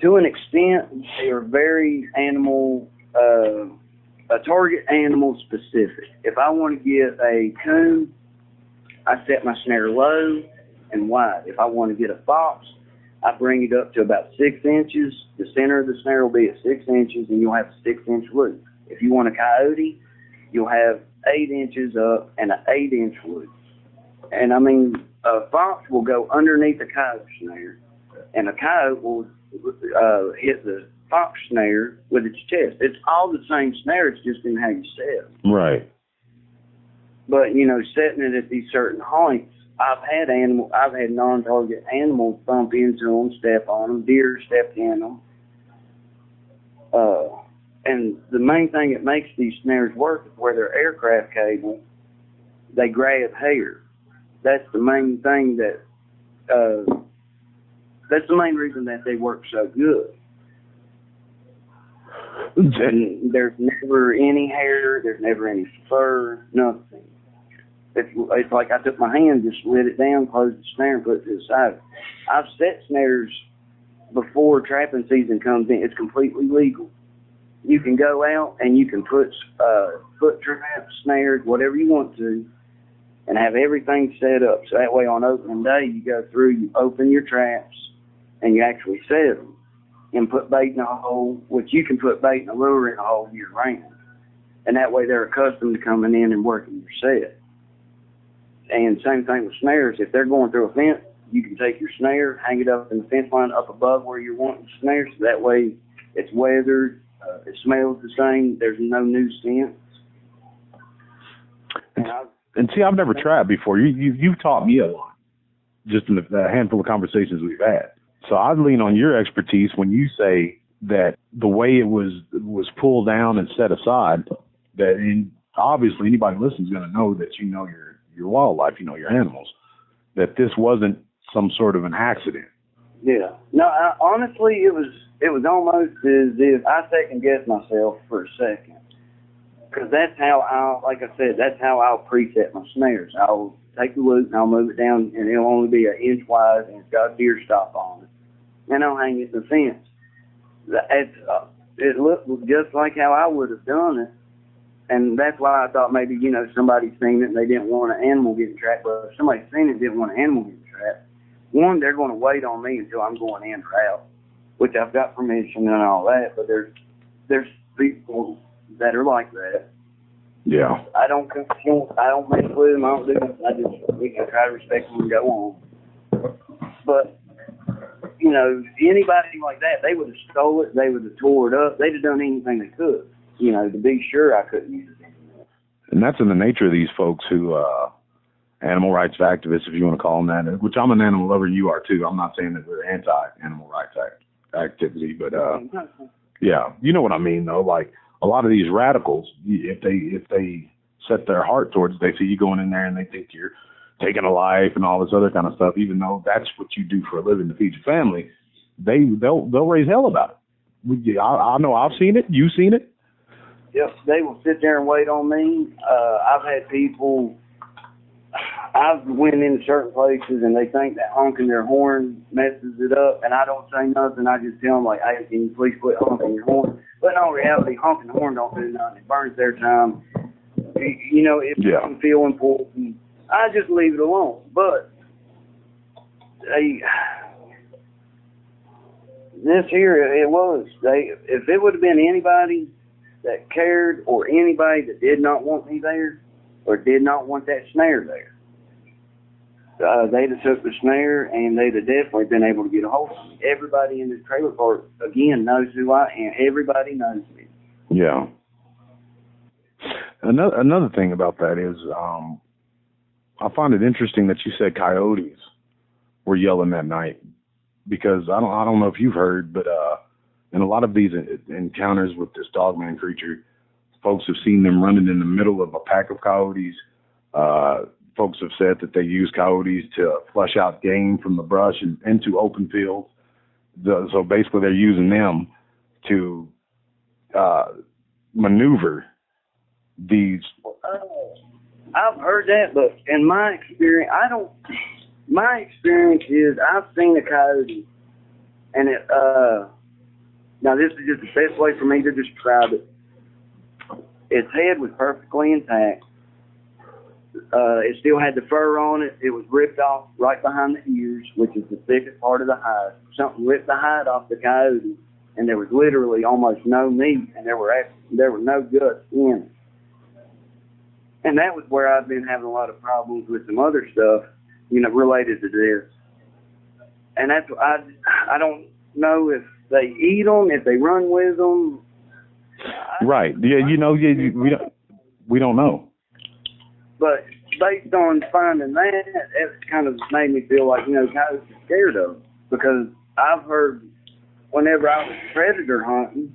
Speaker 2: to an extent, they are very animal, target animal specific. If I want to get a coon, I set my snare low and wide. If I want to get a fox, I bring it up to about 6 inches. The center of the snare will be at 6 inches, and you'll have a 6-inch loop. If you want a coyote, you'll have 8 inches up and an 8-inch loop. And I mean, a fox will go underneath the coyote snare, and a coyote will hit the fox snare with its chest. It's all the same snare, it's just in how you set it.
Speaker 1: Right.
Speaker 2: But, you know, setting it at these certain heights, I've had non-target animals bump into them, step on them, deer stepped in them. And the main thing that makes these snares work is where they're aircraft cable, they grab hair. That's the main thing that's the main reason that they work so good. And there's never any hair, there's never any fur, nothing. It's like I took my hand, just let it down, closed the snare, and put it to the side. I've set snares before trapping season comes in. It's completely legal. You can go out and you can put foot traps, snares, whatever you want to, and have everything set up. So that way on opening day, you go through, you open your traps, and you actually set them and put bait in a hole, which you can put bait in a lure in a hole year round. And that way they're accustomed to coming in and working your set. And same thing with snares. If they're going through a fence, you can take your snare, hang it up in the fence line up above where you're wanting the snare, so that way it's weathered, it smells the same, there's no new scent.
Speaker 1: And see, I've never tried before. You've taught me a lot, just in the handful of conversations we've had. So I lean on your expertise when you say that the way it was pulled down and set aside, that obviously anybody listening is going to know that you know your wildlife, you know your animals, that this wasn't some sort of an accident.
Speaker 2: Yeah. No, honestly, it was almost as if I second-guessed myself for a second. Because that's how that's how I'll preset my snares. I'll take the loop and I'll move it down, and it'll only be an inch wide, and it's got a deer stop on it. And I'll hang it in the fence. It looked just like how I would have done it. And that's why I thought maybe, you know, somebody's seen it and they didn't want an animal getting trapped. But if somebody's seen it and didn't want an animal getting trapped, one, they're going to wait on me until I'm going in or out, which I've got permission and all that. But there's people that are like that.
Speaker 1: Yeah.
Speaker 2: I don't mess with them. I don't do it. I try to respect them and go on. But, you know, anybody like that, they would have stole it. They would have tore it up. They'd have done anything they could, you know, to be sure I couldn't use it anymore.
Speaker 1: And that's in the nature of these folks who, animal rights activists, if you want to call them that, which I'm an animal lover, you are too. I'm not saying that we're anti-animal rights activity, but, yeah, you know what I mean, though. Like, a lot of these radicals, if they set their heart towards it, they see you going in there and they think you're taking a life and all this other kind of stuff, even though that's what you do for a living to feed your family, they'll raise hell about it. I know I've seen it. You've seen it.
Speaker 2: Yep, they will sit there and wait on me. I've had people, I've went into certain places and they think that honking their horn messes it up, and I don't say nothing. I just tell them, like, hey, can you please quit honking your horn? But in all reality, honking the horn don't do nothing. It burns their time. You know, if they feel important, I just leave it alone. But this here, if it would have been anybody that cared or anybody that did not want me there or did not want that snare there, they'd have took the snare and they'd have definitely been able to get a hold of me. Everybody in this trailer park, again, knows who I am. Everybody knows me.
Speaker 1: Yeah. Another thing about that is I find it interesting that you said coyotes were yelling that night, because I don't know if you've heard, but in a lot of these encounters with this Dogman creature, Folks have seen them running in the middle of a pack of coyotes. Folks have said that they use coyotes to flush out game from the brush and into open fields. So basically they're using them to maneuver these.
Speaker 2: I've heard that, but in my experience, my experience is I've seen a coyote, and now this is just the best way for me to describe it. Its head was perfectly intact. It still had the fur on it. It was ripped off right behind the ears, which is the thickest part of the hide. Something ripped the hide off the coyote, and there was literally almost no meat, and there were no guts in it. And that was where I've been having a lot of problems with some other stuff, related to this. And that's I don't know if they eat them, if they run with them.
Speaker 1: Right. Yeah. We don't know.
Speaker 2: But based on finding that, it kind of made me feel like, coyotes are scared of them. Because I've heard whenever I was predator hunting,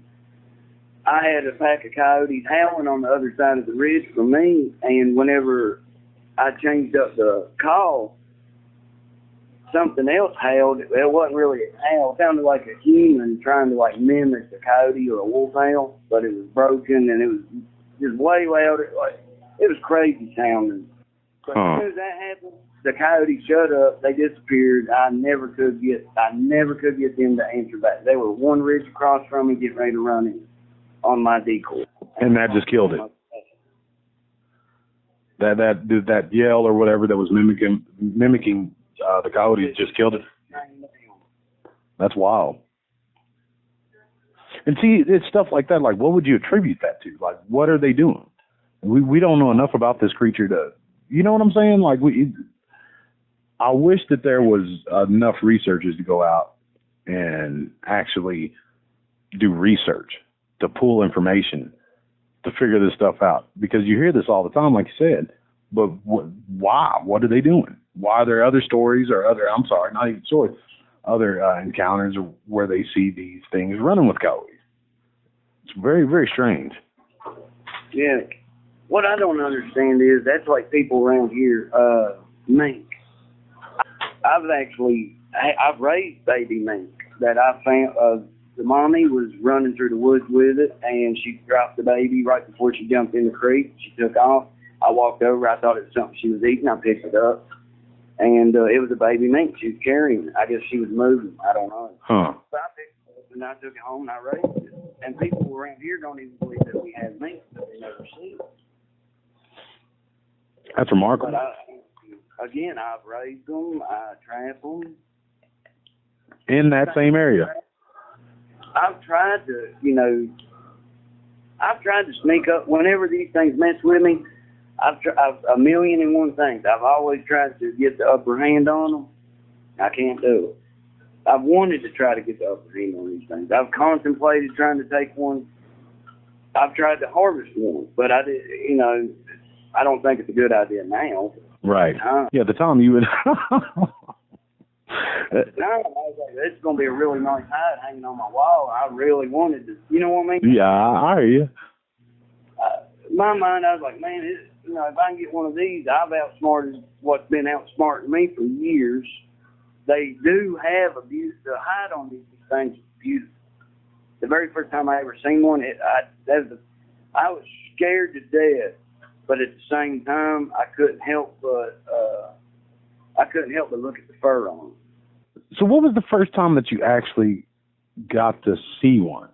Speaker 2: I had a pack of coyotes howling on the other side of the ridge from me, and whenever I changed up the call, something else howled. It wasn't really a howl. It sounded like a human trying to mimic a coyote or a wolf howl, but it was broken and it was just way louder. It was crazy sounding. But as soon as that happened, the coyotes shut up. They disappeared. I never could get them to answer back. They were one ridge across from me, getting ready to run in on my decoy.
Speaker 1: And that just killed it. That yell or whatever that was mimicking the coyotes just killed it. That's wild. And see, it's stuff like that. Like, what would you attribute that to? Like, what are they doing? We don't know enough about this creature to, you know what I'm saying? Like, I wish that there was enough researchers to go out and actually do research, to pull information, to figure this stuff out. Because you hear this all the time, like you said, but why? What are they doing? Why are there other stories or other encounters where they see these things running with coyotes? It's very, very strange.
Speaker 2: Yeah. What I don't understand is that's like people around here, mink. I've raised baby mink that I found. The mommy was running through the woods with it, and she dropped the baby right before she jumped in the creek. She took off. I walked over. I thought it was something she was eating. I picked it up, and it was a baby mink. She was carrying it. I guess she was moving. I don't know.
Speaker 1: Huh.
Speaker 2: So I picked it up, and I took it home, and I raised it. And people around here don't even believe that we have mink that they never see it.
Speaker 1: That's remarkable.
Speaker 2: But I've raised them. I trap them.
Speaker 1: In that same area.
Speaker 2: I've tried to sneak up whenever these things mess with me. I've a million and one things. I've always tried to get the upper hand on them. I can't do it. I've wanted to try to get the upper hand on these things. I've contemplated trying to take one. I've tried to harvest one, but I did. I don't think it's a good idea now.
Speaker 1: Right. Yeah, the time you would.
Speaker 2: No, I was like, it's going to be a really nice hide hanging on my wall. I really wanted to, you know what I mean?
Speaker 1: Yeah, I hear you.
Speaker 2: In my mind, I was like, man, if I can get one of these, I've outsmarted what's been outsmarting me for years. They do have the hide on these things is beautiful. The very first time I ever seen one, I was scared to death, but at the same time, I couldn't help but look at the fur on them.
Speaker 1: So what was the first time that you actually got to see one?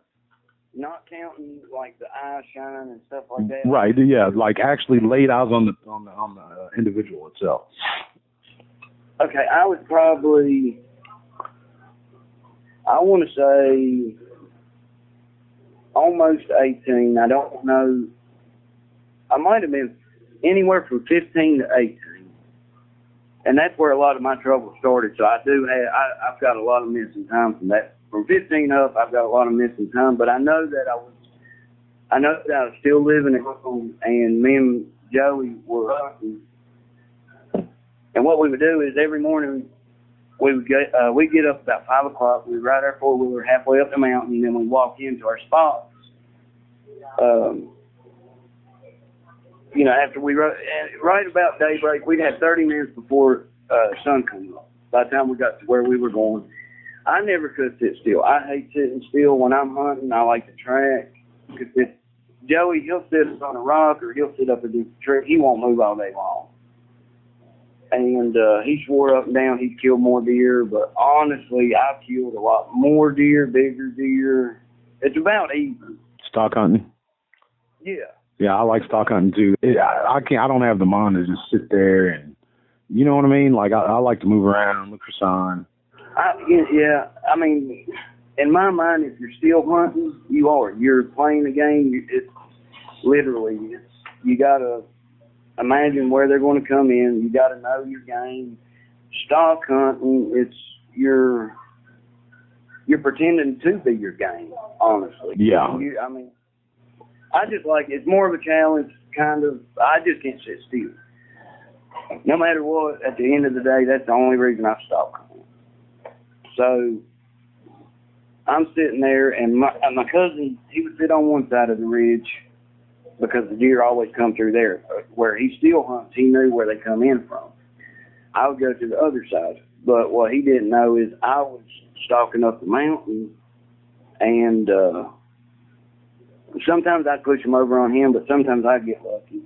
Speaker 2: Not counting like the eye shine and stuff like that.
Speaker 1: Right. Yeah. Like actually laid eyes on the individual itself.
Speaker 2: Okay, I was probably, I want to say, almost 18. I don't know. I might have been anywhere from 15 to 18. And that's where a lot of my trouble started. So I've got a lot of missing time from that. From 15 up, I've got a lot of missing time. But I know that I was still living at home, and me and Joey were hunting. And what we would do is every morning we'd get up about 5 o'clock. We'd ride our four-wheeler halfway up the mountain, and then we'd walk into our spots. you know, after right about daybreak, we'd have 30 minutes before sun comes up. By the time we got to where we were going, I never could sit still. I hate sitting still when I'm hunting. I like to track. Cause Joey, he'll sit on a rock or he'll sit up against a tree. He won't move all day long. And he swore up and down he'd killed more deer, but honestly, I've killed a lot more deer, bigger deer. It's about even.
Speaker 1: Stock hunting?
Speaker 2: Yeah.
Speaker 1: Yeah, I like stock hunting too. I don't have the mind to just sit there and, you know what I mean? Like, I like to move around, look for sign.
Speaker 2: Yeah, I mean, in my mind, if you're still hunting, you're playing the game. It's literally, you got to imagine where they're going to come in. You got to know your game. Stock hunting, you're pretending to be your game, honestly.
Speaker 1: Yeah.
Speaker 2: I mean, I just like, it's more of a challenge, kind of. I just can't sit still. No matter what, at the end of the day, that's the only reason I stopped hunting. So I'm sitting there, and my cousin, he would sit on one side of the ridge because the deer always come through there. Where he still hunts, he knew where they come in from. I would go to the other side. But what he didn't know is I was stalking up the mountain, and sometimes I'd push him over on him, but sometimes I'd get lucky.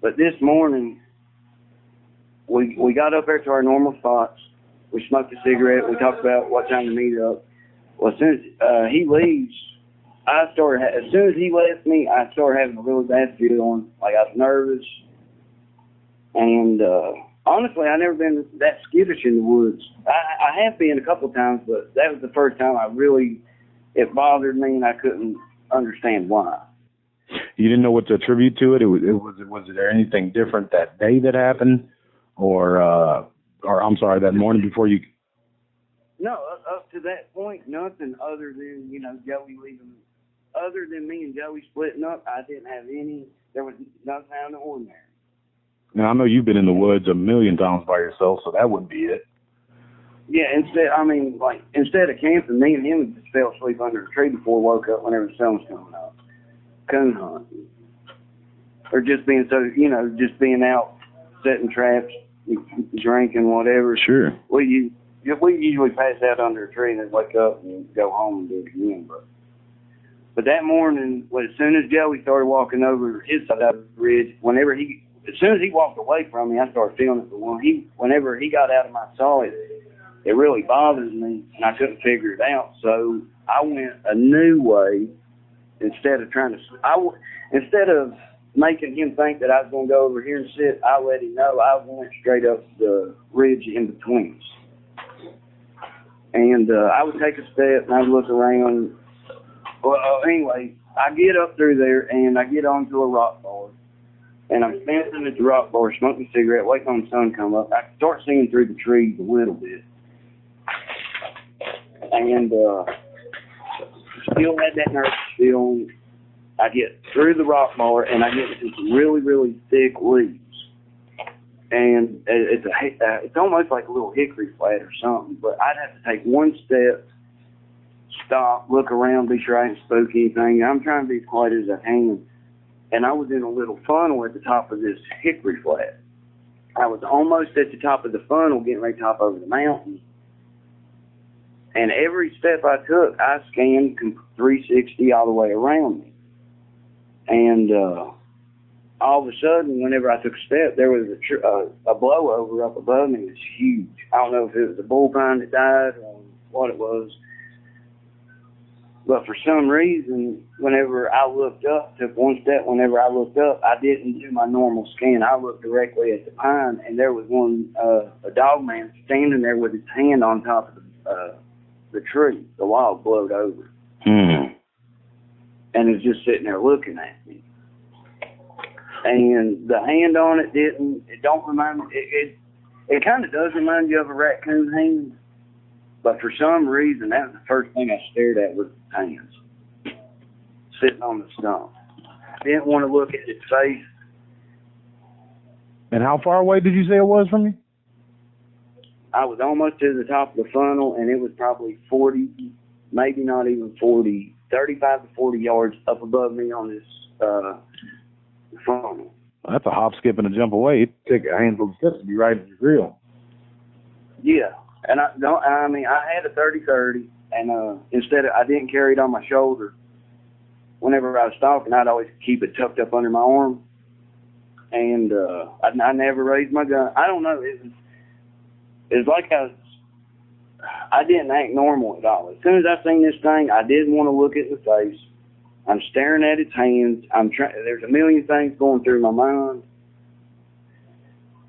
Speaker 2: But this morning, we got up there to our normal spots. We smoked a cigarette. We talked about what time to meet up. Well, as soon as he leaves, as soon as he left me, I started having a really bad feeling. Like, I was nervous. And honestly, I've never been that skittish in the woods. I have been a couple of times, but that was the first time it bothered me, and I couldn't understand why.
Speaker 1: You didn't know what to attribute to it? Was there anything different that day that happened? Or I'm sorry, that morning before you?
Speaker 2: No, up to that point, nothing other than, Joey leaving. Other than me and Joey splitting up, I didn't have there was nothing out of the ordinary.
Speaker 1: Now, I know you've been in the woods a million times by yourself, so that wouldn't be it.
Speaker 2: Yeah, instead of camping, me and him just fell asleep under a tree before we woke up whenever the sun was coming up. Coon hunting. Or just being being out, setting traps, drinking, whatever.
Speaker 1: Sure.
Speaker 2: We usually pass out under a tree and then wake up and go home and do it again. But that morning, as soon as Joey started walking over his side of the ridge, as soon as he walked away from me, I started feeling it. But whenever he got out of my saw, it really bothered me, and I couldn't figure it out. So I went a new way. Instead of making him think that I was going to go over here and sit, I let him know I went straight up the ridge in between us. And I would take a step and I would look around. Well, anyway, I get up through there and I get onto a rock bar. And I'm standing at the rock bar, smoking a cigarette, waiting on the sun to come up. I start seeing through the trees a little bit. And still had that nervous feeling. I get through the rock bar and I get into some really, really thick leaves. And it's almost like a little hickory flat or something, but I'd have to take one step, stop, look around, be sure I didn't spook anything. I'm trying to be as quiet as I can. And I was in a little funnel at the top of this hickory flat. I was almost at the top of the funnel, getting ready to top over the mountain. And every step I took, I scanned 360 all the way around me. And all of a sudden, whenever I took a step, there was a blowover up above me. It was huge. I don't know if it was a bull pine that died or what it was. But for some reason, whenever I looked up, took one step, whenever I looked up, I didn't do my normal scan. I looked directly at the pine, and there was a dogman standing there with his hand on top of the tree. The log blowed over. And it was just sitting there looking at me. And the hand on it don't remind me, it kind of does remind you of a raccoon hand. But for some reason, that was the first thing I stared at was the hands sitting on the stump. I didn't want to look at its face.
Speaker 1: And how far away did you say it was from you?
Speaker 2: I was almost to the top of the funnel, and it was probably 40, maybe not even 40, 35 to 40 yards up above me on this funnel.
Speaker 1: That's a hop, skip, and a jump away. It take a handful of steps to be right in your grill.
Speaker 2: Yeah, and I had a 30-30, and I didn't carry it on my shoulder. Whenever I was stalking, I'd always keep it tucked up under my arm, and I never raised my gun. I don't know. It was like I didn't act normal at all. As soon as I seen this thing, I didn't want to look at the face. I'm staring at its hands. There's a million things going through my mind.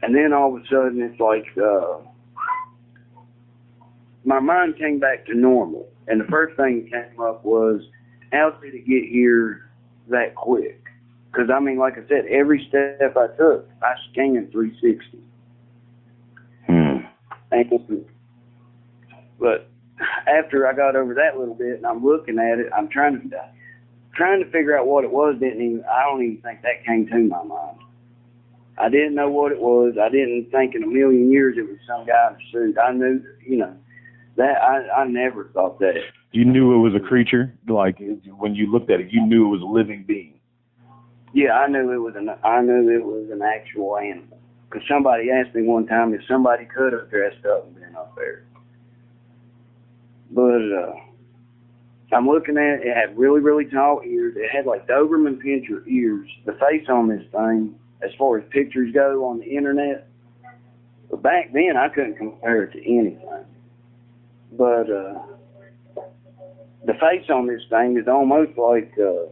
Speaker 2: And then all of a sudden, it's like my mind came back to normal. And the first thing that came up was, how did it get here that quick? Because, like I said, every step I took, I scanned 360. But after I got over that little bit and I'm looking at it, I'm trying to figure out what it was. I don't even think that came to my mind. I didn't know what it was. I didn't think in a million years it was some guy in a suit. I knew, that I never thought that.
Speaker 1: You knew it was a creature? Like, when you looked at it, you knew it was a living being?
Speaker 2: Yeah, I knew it was an actual animal. Because somebody asked me one time if somebody could have dressed up and been up there. But I'm looking at it. It had really, really tall ears. It had like Doberman Pinscher ears. The face on this thing, as far as pictures go on the internet, but back then I couldn't compare it to anything. But the face on this thing is almost like the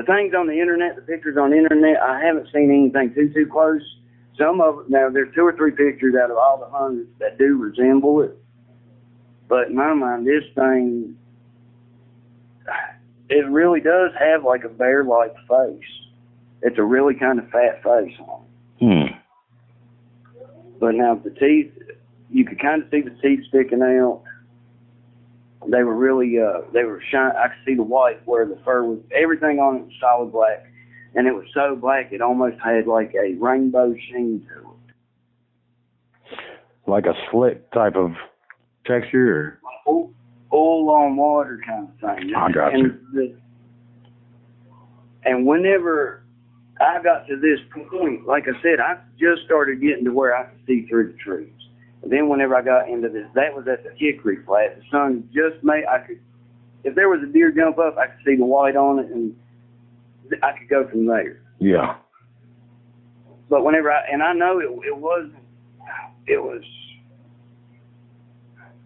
Speaker 2: things on the internet, the pictures on the internet. I haven't seen anything too close. Some of it, now there's 2 or 3 pictures out of all the hundreds that do resemble it. But in my mind, this thing, it really does have like a bear-like face. It's a really kind of fat face on it. But now the teeth, you could kind of see the teeth sticking out. They were really, they were shiny. I could see the white where the fur was. Everything on it was solid black. And it was so black it almost had like a rainbow sheen to it.
Speaker 1: Like a slick type of texture? Or?
Speaker 2: Oil on water kind of thing.
Speaker 1: I got you.
Speaker 2: And whenever I got to this point, like I said, I just started getting to where I could see through the trees. And then whenever I got into this, that was at the hickory flat. The sun just made, if there was a deer jump up, I could see the white on it, and I could go from there.
Speaker 1: Yeah.
Speaker 2: But whenever I know it was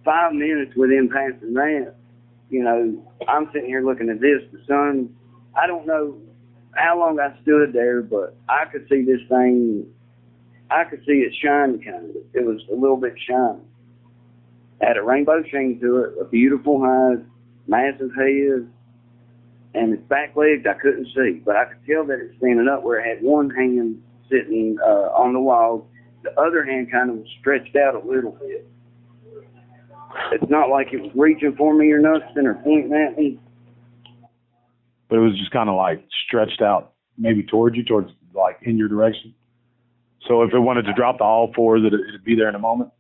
Speaker 2: 5 minutes within passing that, I'm sitting here looking at this, the sun, I don't know how long I stood there, but I could see this thing, I could see it shine kind of. It was a little bit shiny. Had a rainbow sheen to it, a beautiful hide, massive head, and its back legs I couldn't see, but I could tell that it's standing up where it had one hand sitting on the wall. The other hand kind of was stretched out a little bit. It's not like it was reaching for me or nothing or pointing at me.
Speaker 1: But it was just kind of like stretched out maybe towards like in your direction. So if it wanted to drop to all fours, it'd be there in a moment?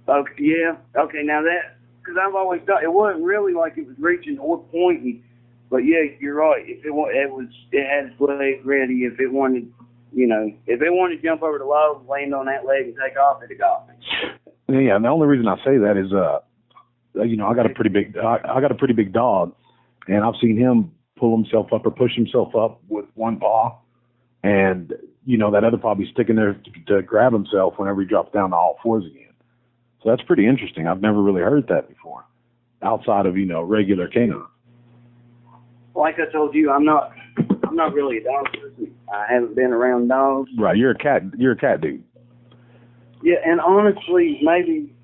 Speaker 2: Okay, yeah. Okay, now that, because I've always thought it wasn't really like it was reaching or pointing. But yeah, you're right. If it had its leg ready. If it wanted, if it wanted to jump over the log, land on that leg and take off, it'd have got me.
Speaker 1: Yeah, and the only reason I say that is, I got a pretty big dog, and I've seen him pull himself up or push himself up with one paw, and that other paw be sticking there to grab himself whenever he drops down to all fours again. So that's pretty interesting. I've never really heard that before, outside of regular canine.
Speaker 2: Like I told you, I'm not really a dog person. I haven't been around dogs.
Speaker 1: Right, you're a cat dude.
Speaker 2: Yeah, and honestly, maybe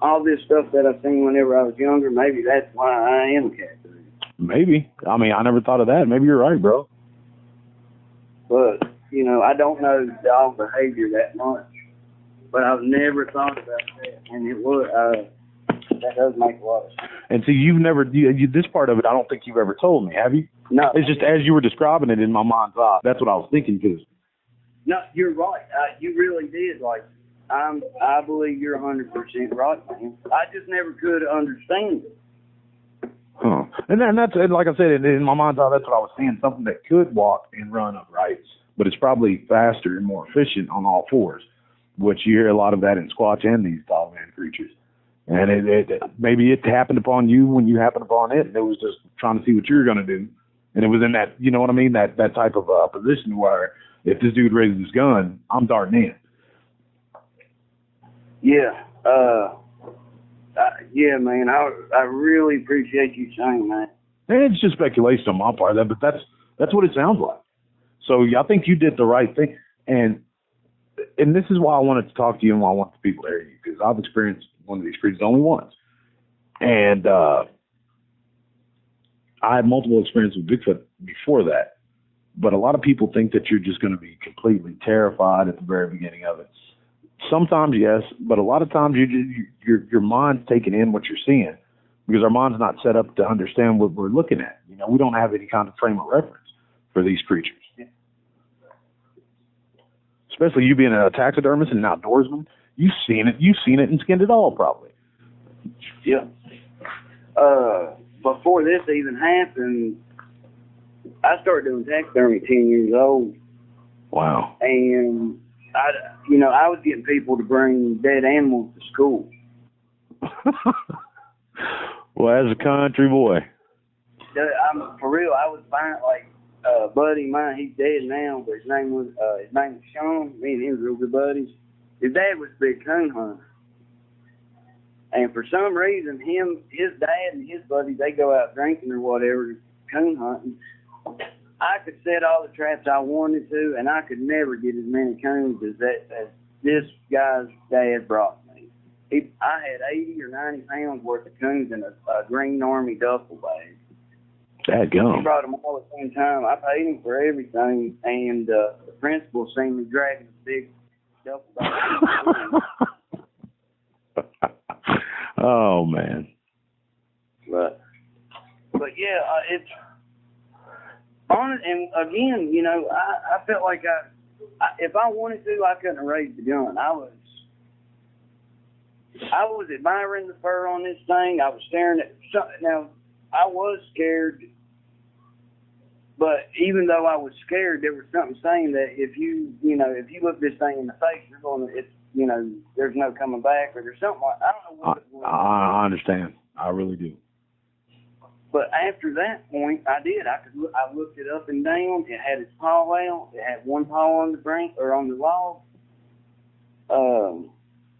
Speaker 2: all this stuff that I've seen whenever I was younger, maybe that's why I am a cat dude.
Speaker 1: Maybe. I never thought of that. Maybe you're right, bro.
Speaker 2: But, I don't know dog behavior that much. But I've never thought about that. And it would, that does make a lot of sense.
Speaker 1: And see, you've never, this part of it, I don't think you've ever told me, have you?
Speaker 2: No.
Speaker 1: It's just as you were describing it in my mind's eye. That's what I was thinking, because.
Speaker 2: No, you're right. You really did. Like, I believe you're 100% right, man. I just never could understand it.
Speaker 1: Huh. And that's, and like I said, in my mind's eye, that's what I was saying, something that could walk and run upright, but it's probably faster and more efficient on all fours, which you hear a lot of that in Squatch and these Dogman creatures. And maybe it happened upon you when you happened upon it, and it was just trying to see what you were going to do. And it was in that, you know what I mean, that type of position where if this dude raises his gun, I'm darting in.
Speaker 2: Yeah. Yeah, man, I really appreciate you saying that.
Speaker 1: And it's just speculation on my part, but that's what it sounds like. So I think you did the right thing. And this is why I wanted to talk to you and why I want the people to hear you, because I've experienced one of these creatures only once. And I had multiple experiences with Bigfoot before that. But a lot of people think that you're just going to be completely terrified at the very beginning of it. Sometimes, yes, but a lot of times your mind's taking in what you're seeing because our mind's not set up to understand what we're looking at. You know, we don't have any kind of frame of reference for these creatures. Yeah. Especially you being a taxidermist and an outdoorsman, you've seen it and skinned it all probably.
Speaker 2: Yeah. Before this even happened, I started doing taxidermy 10 years old.
Speaker 1: Wow.
Speaker 2: And I was getting people to bring dead animals to school.
Speaker 1: Well, as a country boy.
Speaker 2: For real, I was buying, like, a buddy of mine, he's dead now, but his name was Sean. Me and him were real good buddies. His dad was a big coon hunter. And for some reason, his dad and his buddies, they go out drinking or whatever, coon hunting. I could set all the traps I wanted to, and I could never get as many coons as this guy's dad brought me. I had 80 or 90 pounds worth of coons in a Green Army duffel bag.
Speaker 1: Dadgum.
Speaker 2: He brought them all at the same time. I paid him for everything, and the principal seen me dragging a big duffel bag.
Speaker 1: Oh, man.
Speaker 2: But yeah, it's on it. And again, you know, I felt like if I wanted to, I couldn't have raised the gun. I was admiring the fur on this thing. I was staring at something. Now, I was scared, but even though I was scared, there was something saying that if you look this thing in the face, you're going to, there's no coming back, or there's something like, I don't know what it was.
Speaker 1: I understand. I really do.
Speaker 2: But after that point, I did. I looked it up and down. It had its paw out. It had one paw on the brink or on the log.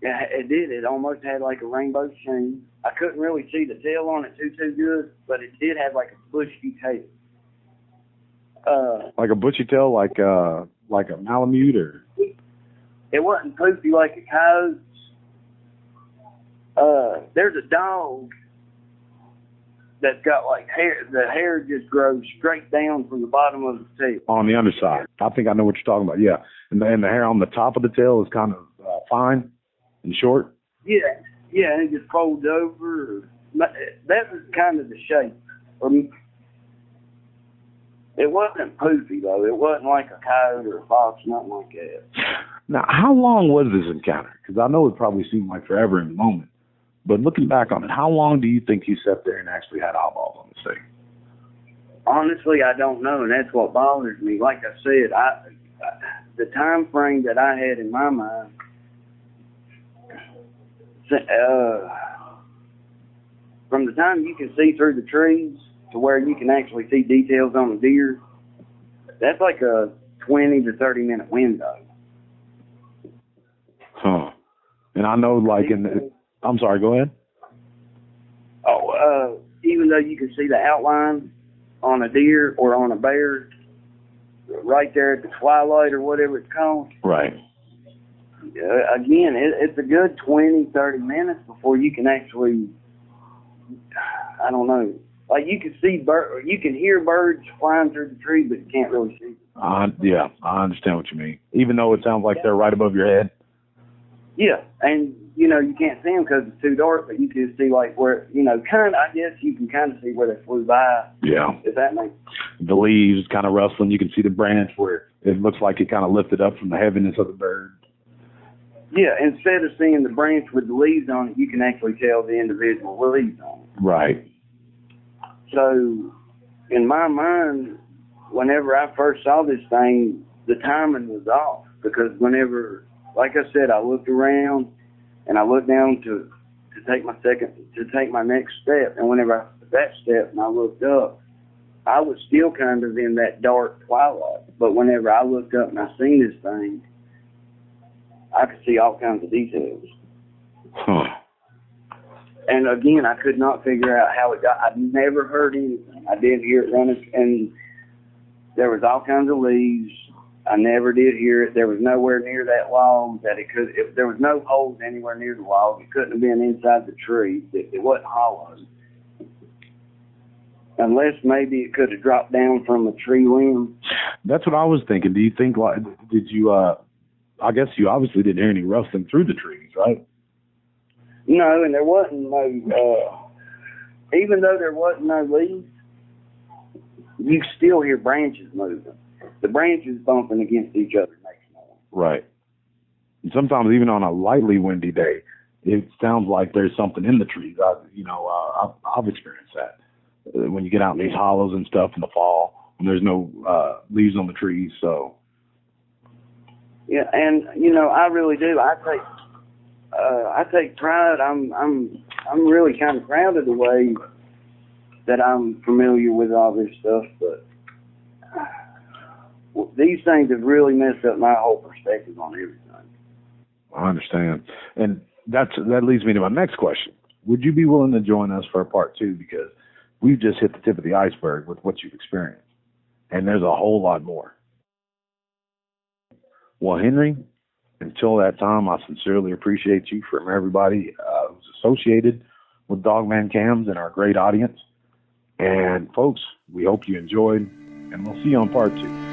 Speaker 2: It did. It almost had like a rainbow sheen. I couldn't really see the tail on it too good, but it did have like a bushy tail.
Speaker 1: Like a bushy tail, like a Malamute, or?
Speaker 2: It wasn't poofy like a coyote. There's a dog that's got like hair. The hair just grows straight down from the bottom of the tail. On the
Speaker 1: underside. I think I know what you're talking about. Yeah, and the hair on the top of the tail is kind of fine and short.
Speaker 2: Yeah, and it just folds over. That was kind of the shape. It wasn't poofy though. It wasn't like a coyote or a fox, nothing like that.
Speaker 1: Now, how long was this encounter? Because I know it probably seemed like forever in the moment. But looking back on it, how long do you think you sat there and actually had eyeballs on this thing?
Speaker 2: Honestly, I don't know, and that's what bothers me. Like I said, the time frame that I had in my mind, from the time you can see through the trees to where you can actually see details on the deer, that's like a 20 to 30 minute window.
Speaker 1: Huh. And I know, like I'm sorry, go ahead.
Speaker 2: Even though you can see the outline on a deer or on a bear right there at the twilight or whatever it's called.
Speaker 1: Right.
Speaker 2: Again, it's a good 20, 30 minutes before you can actually, I don't know, like you can see you can hear birds flying through the tree, but you can't really see them.
Speaker 1: Yeah, I understand what you mean. Even though it sounds like they're right above your head.
Speaker 2: Yeah, and you can't see them because it's too dark, but you can see like where, I guess you can kind of see where they flew by.
Speaker 1: Yeah.
Speaker 2: If that makes
Speaker 1: the leaves kind of rustling, you can see the branch where it looks like it kind of lifted up from the heaviness of the bird.
Speaker 2: Yeah, instead of seeing the branch with the leaves on it, you can actually tell the individual leaves on it.
Speaker 1: Right.
Speaker 2: So, in my mind, whenever I first saw this thing, the timing was off because whenever, like I said, I looked around and I looked down to take my next step, and whenever I took that step and I looked up, I was still kind of in that dark twilight. But whenever I looked up and I seen this thing, I could see all kinds of details.
Speaker 1: Huh.
Speaker 2: And again, I could not figure out how it got. I'd never heard anything. I did hear it running, and there was all kinds of leaves. I never did hear it. There was nowhere near that log that it could. If there was no holes anywhere near the log, it couldn't have been inside the tree. It wasn't hollow, unless maybe it could have dropped down from a tree limb.
Speaker 1: That's what I was thinking. Do you think, like, did you? I guess you obviously didn't hear any rustling through the trees, right?
Speaker 2: No, and there wasn't no. Even though there wasn't no leaves, you still hear branches moving. The branches bumping against each other makes noise.
Speaker 1: Right. And sometimes even on a lightly windy day, it sounds like there's something in the trees. I've experienced that when you get out in these hollows and stuff in the fall when there's no leaves on the trees. So.
Speaker 2: Yeah, and I really do. I take pride. I'm really kind of proud of the way that I'm familiar with all this stuff, but these things have really messed up my whole perspective on everything.
Speaker 1: I understand. And that leads me to my next question. Would you be willing to join us for a part 2? Because we've just hit the tip of the iceberg with what you've experienced. And there's a whole lot more. Well, Henry, until that time, I sincerely appreciate you from everybody who's associated with Dogmancams and our great audience. And folks, we hope you enjoyed, and we'll see you on part 2.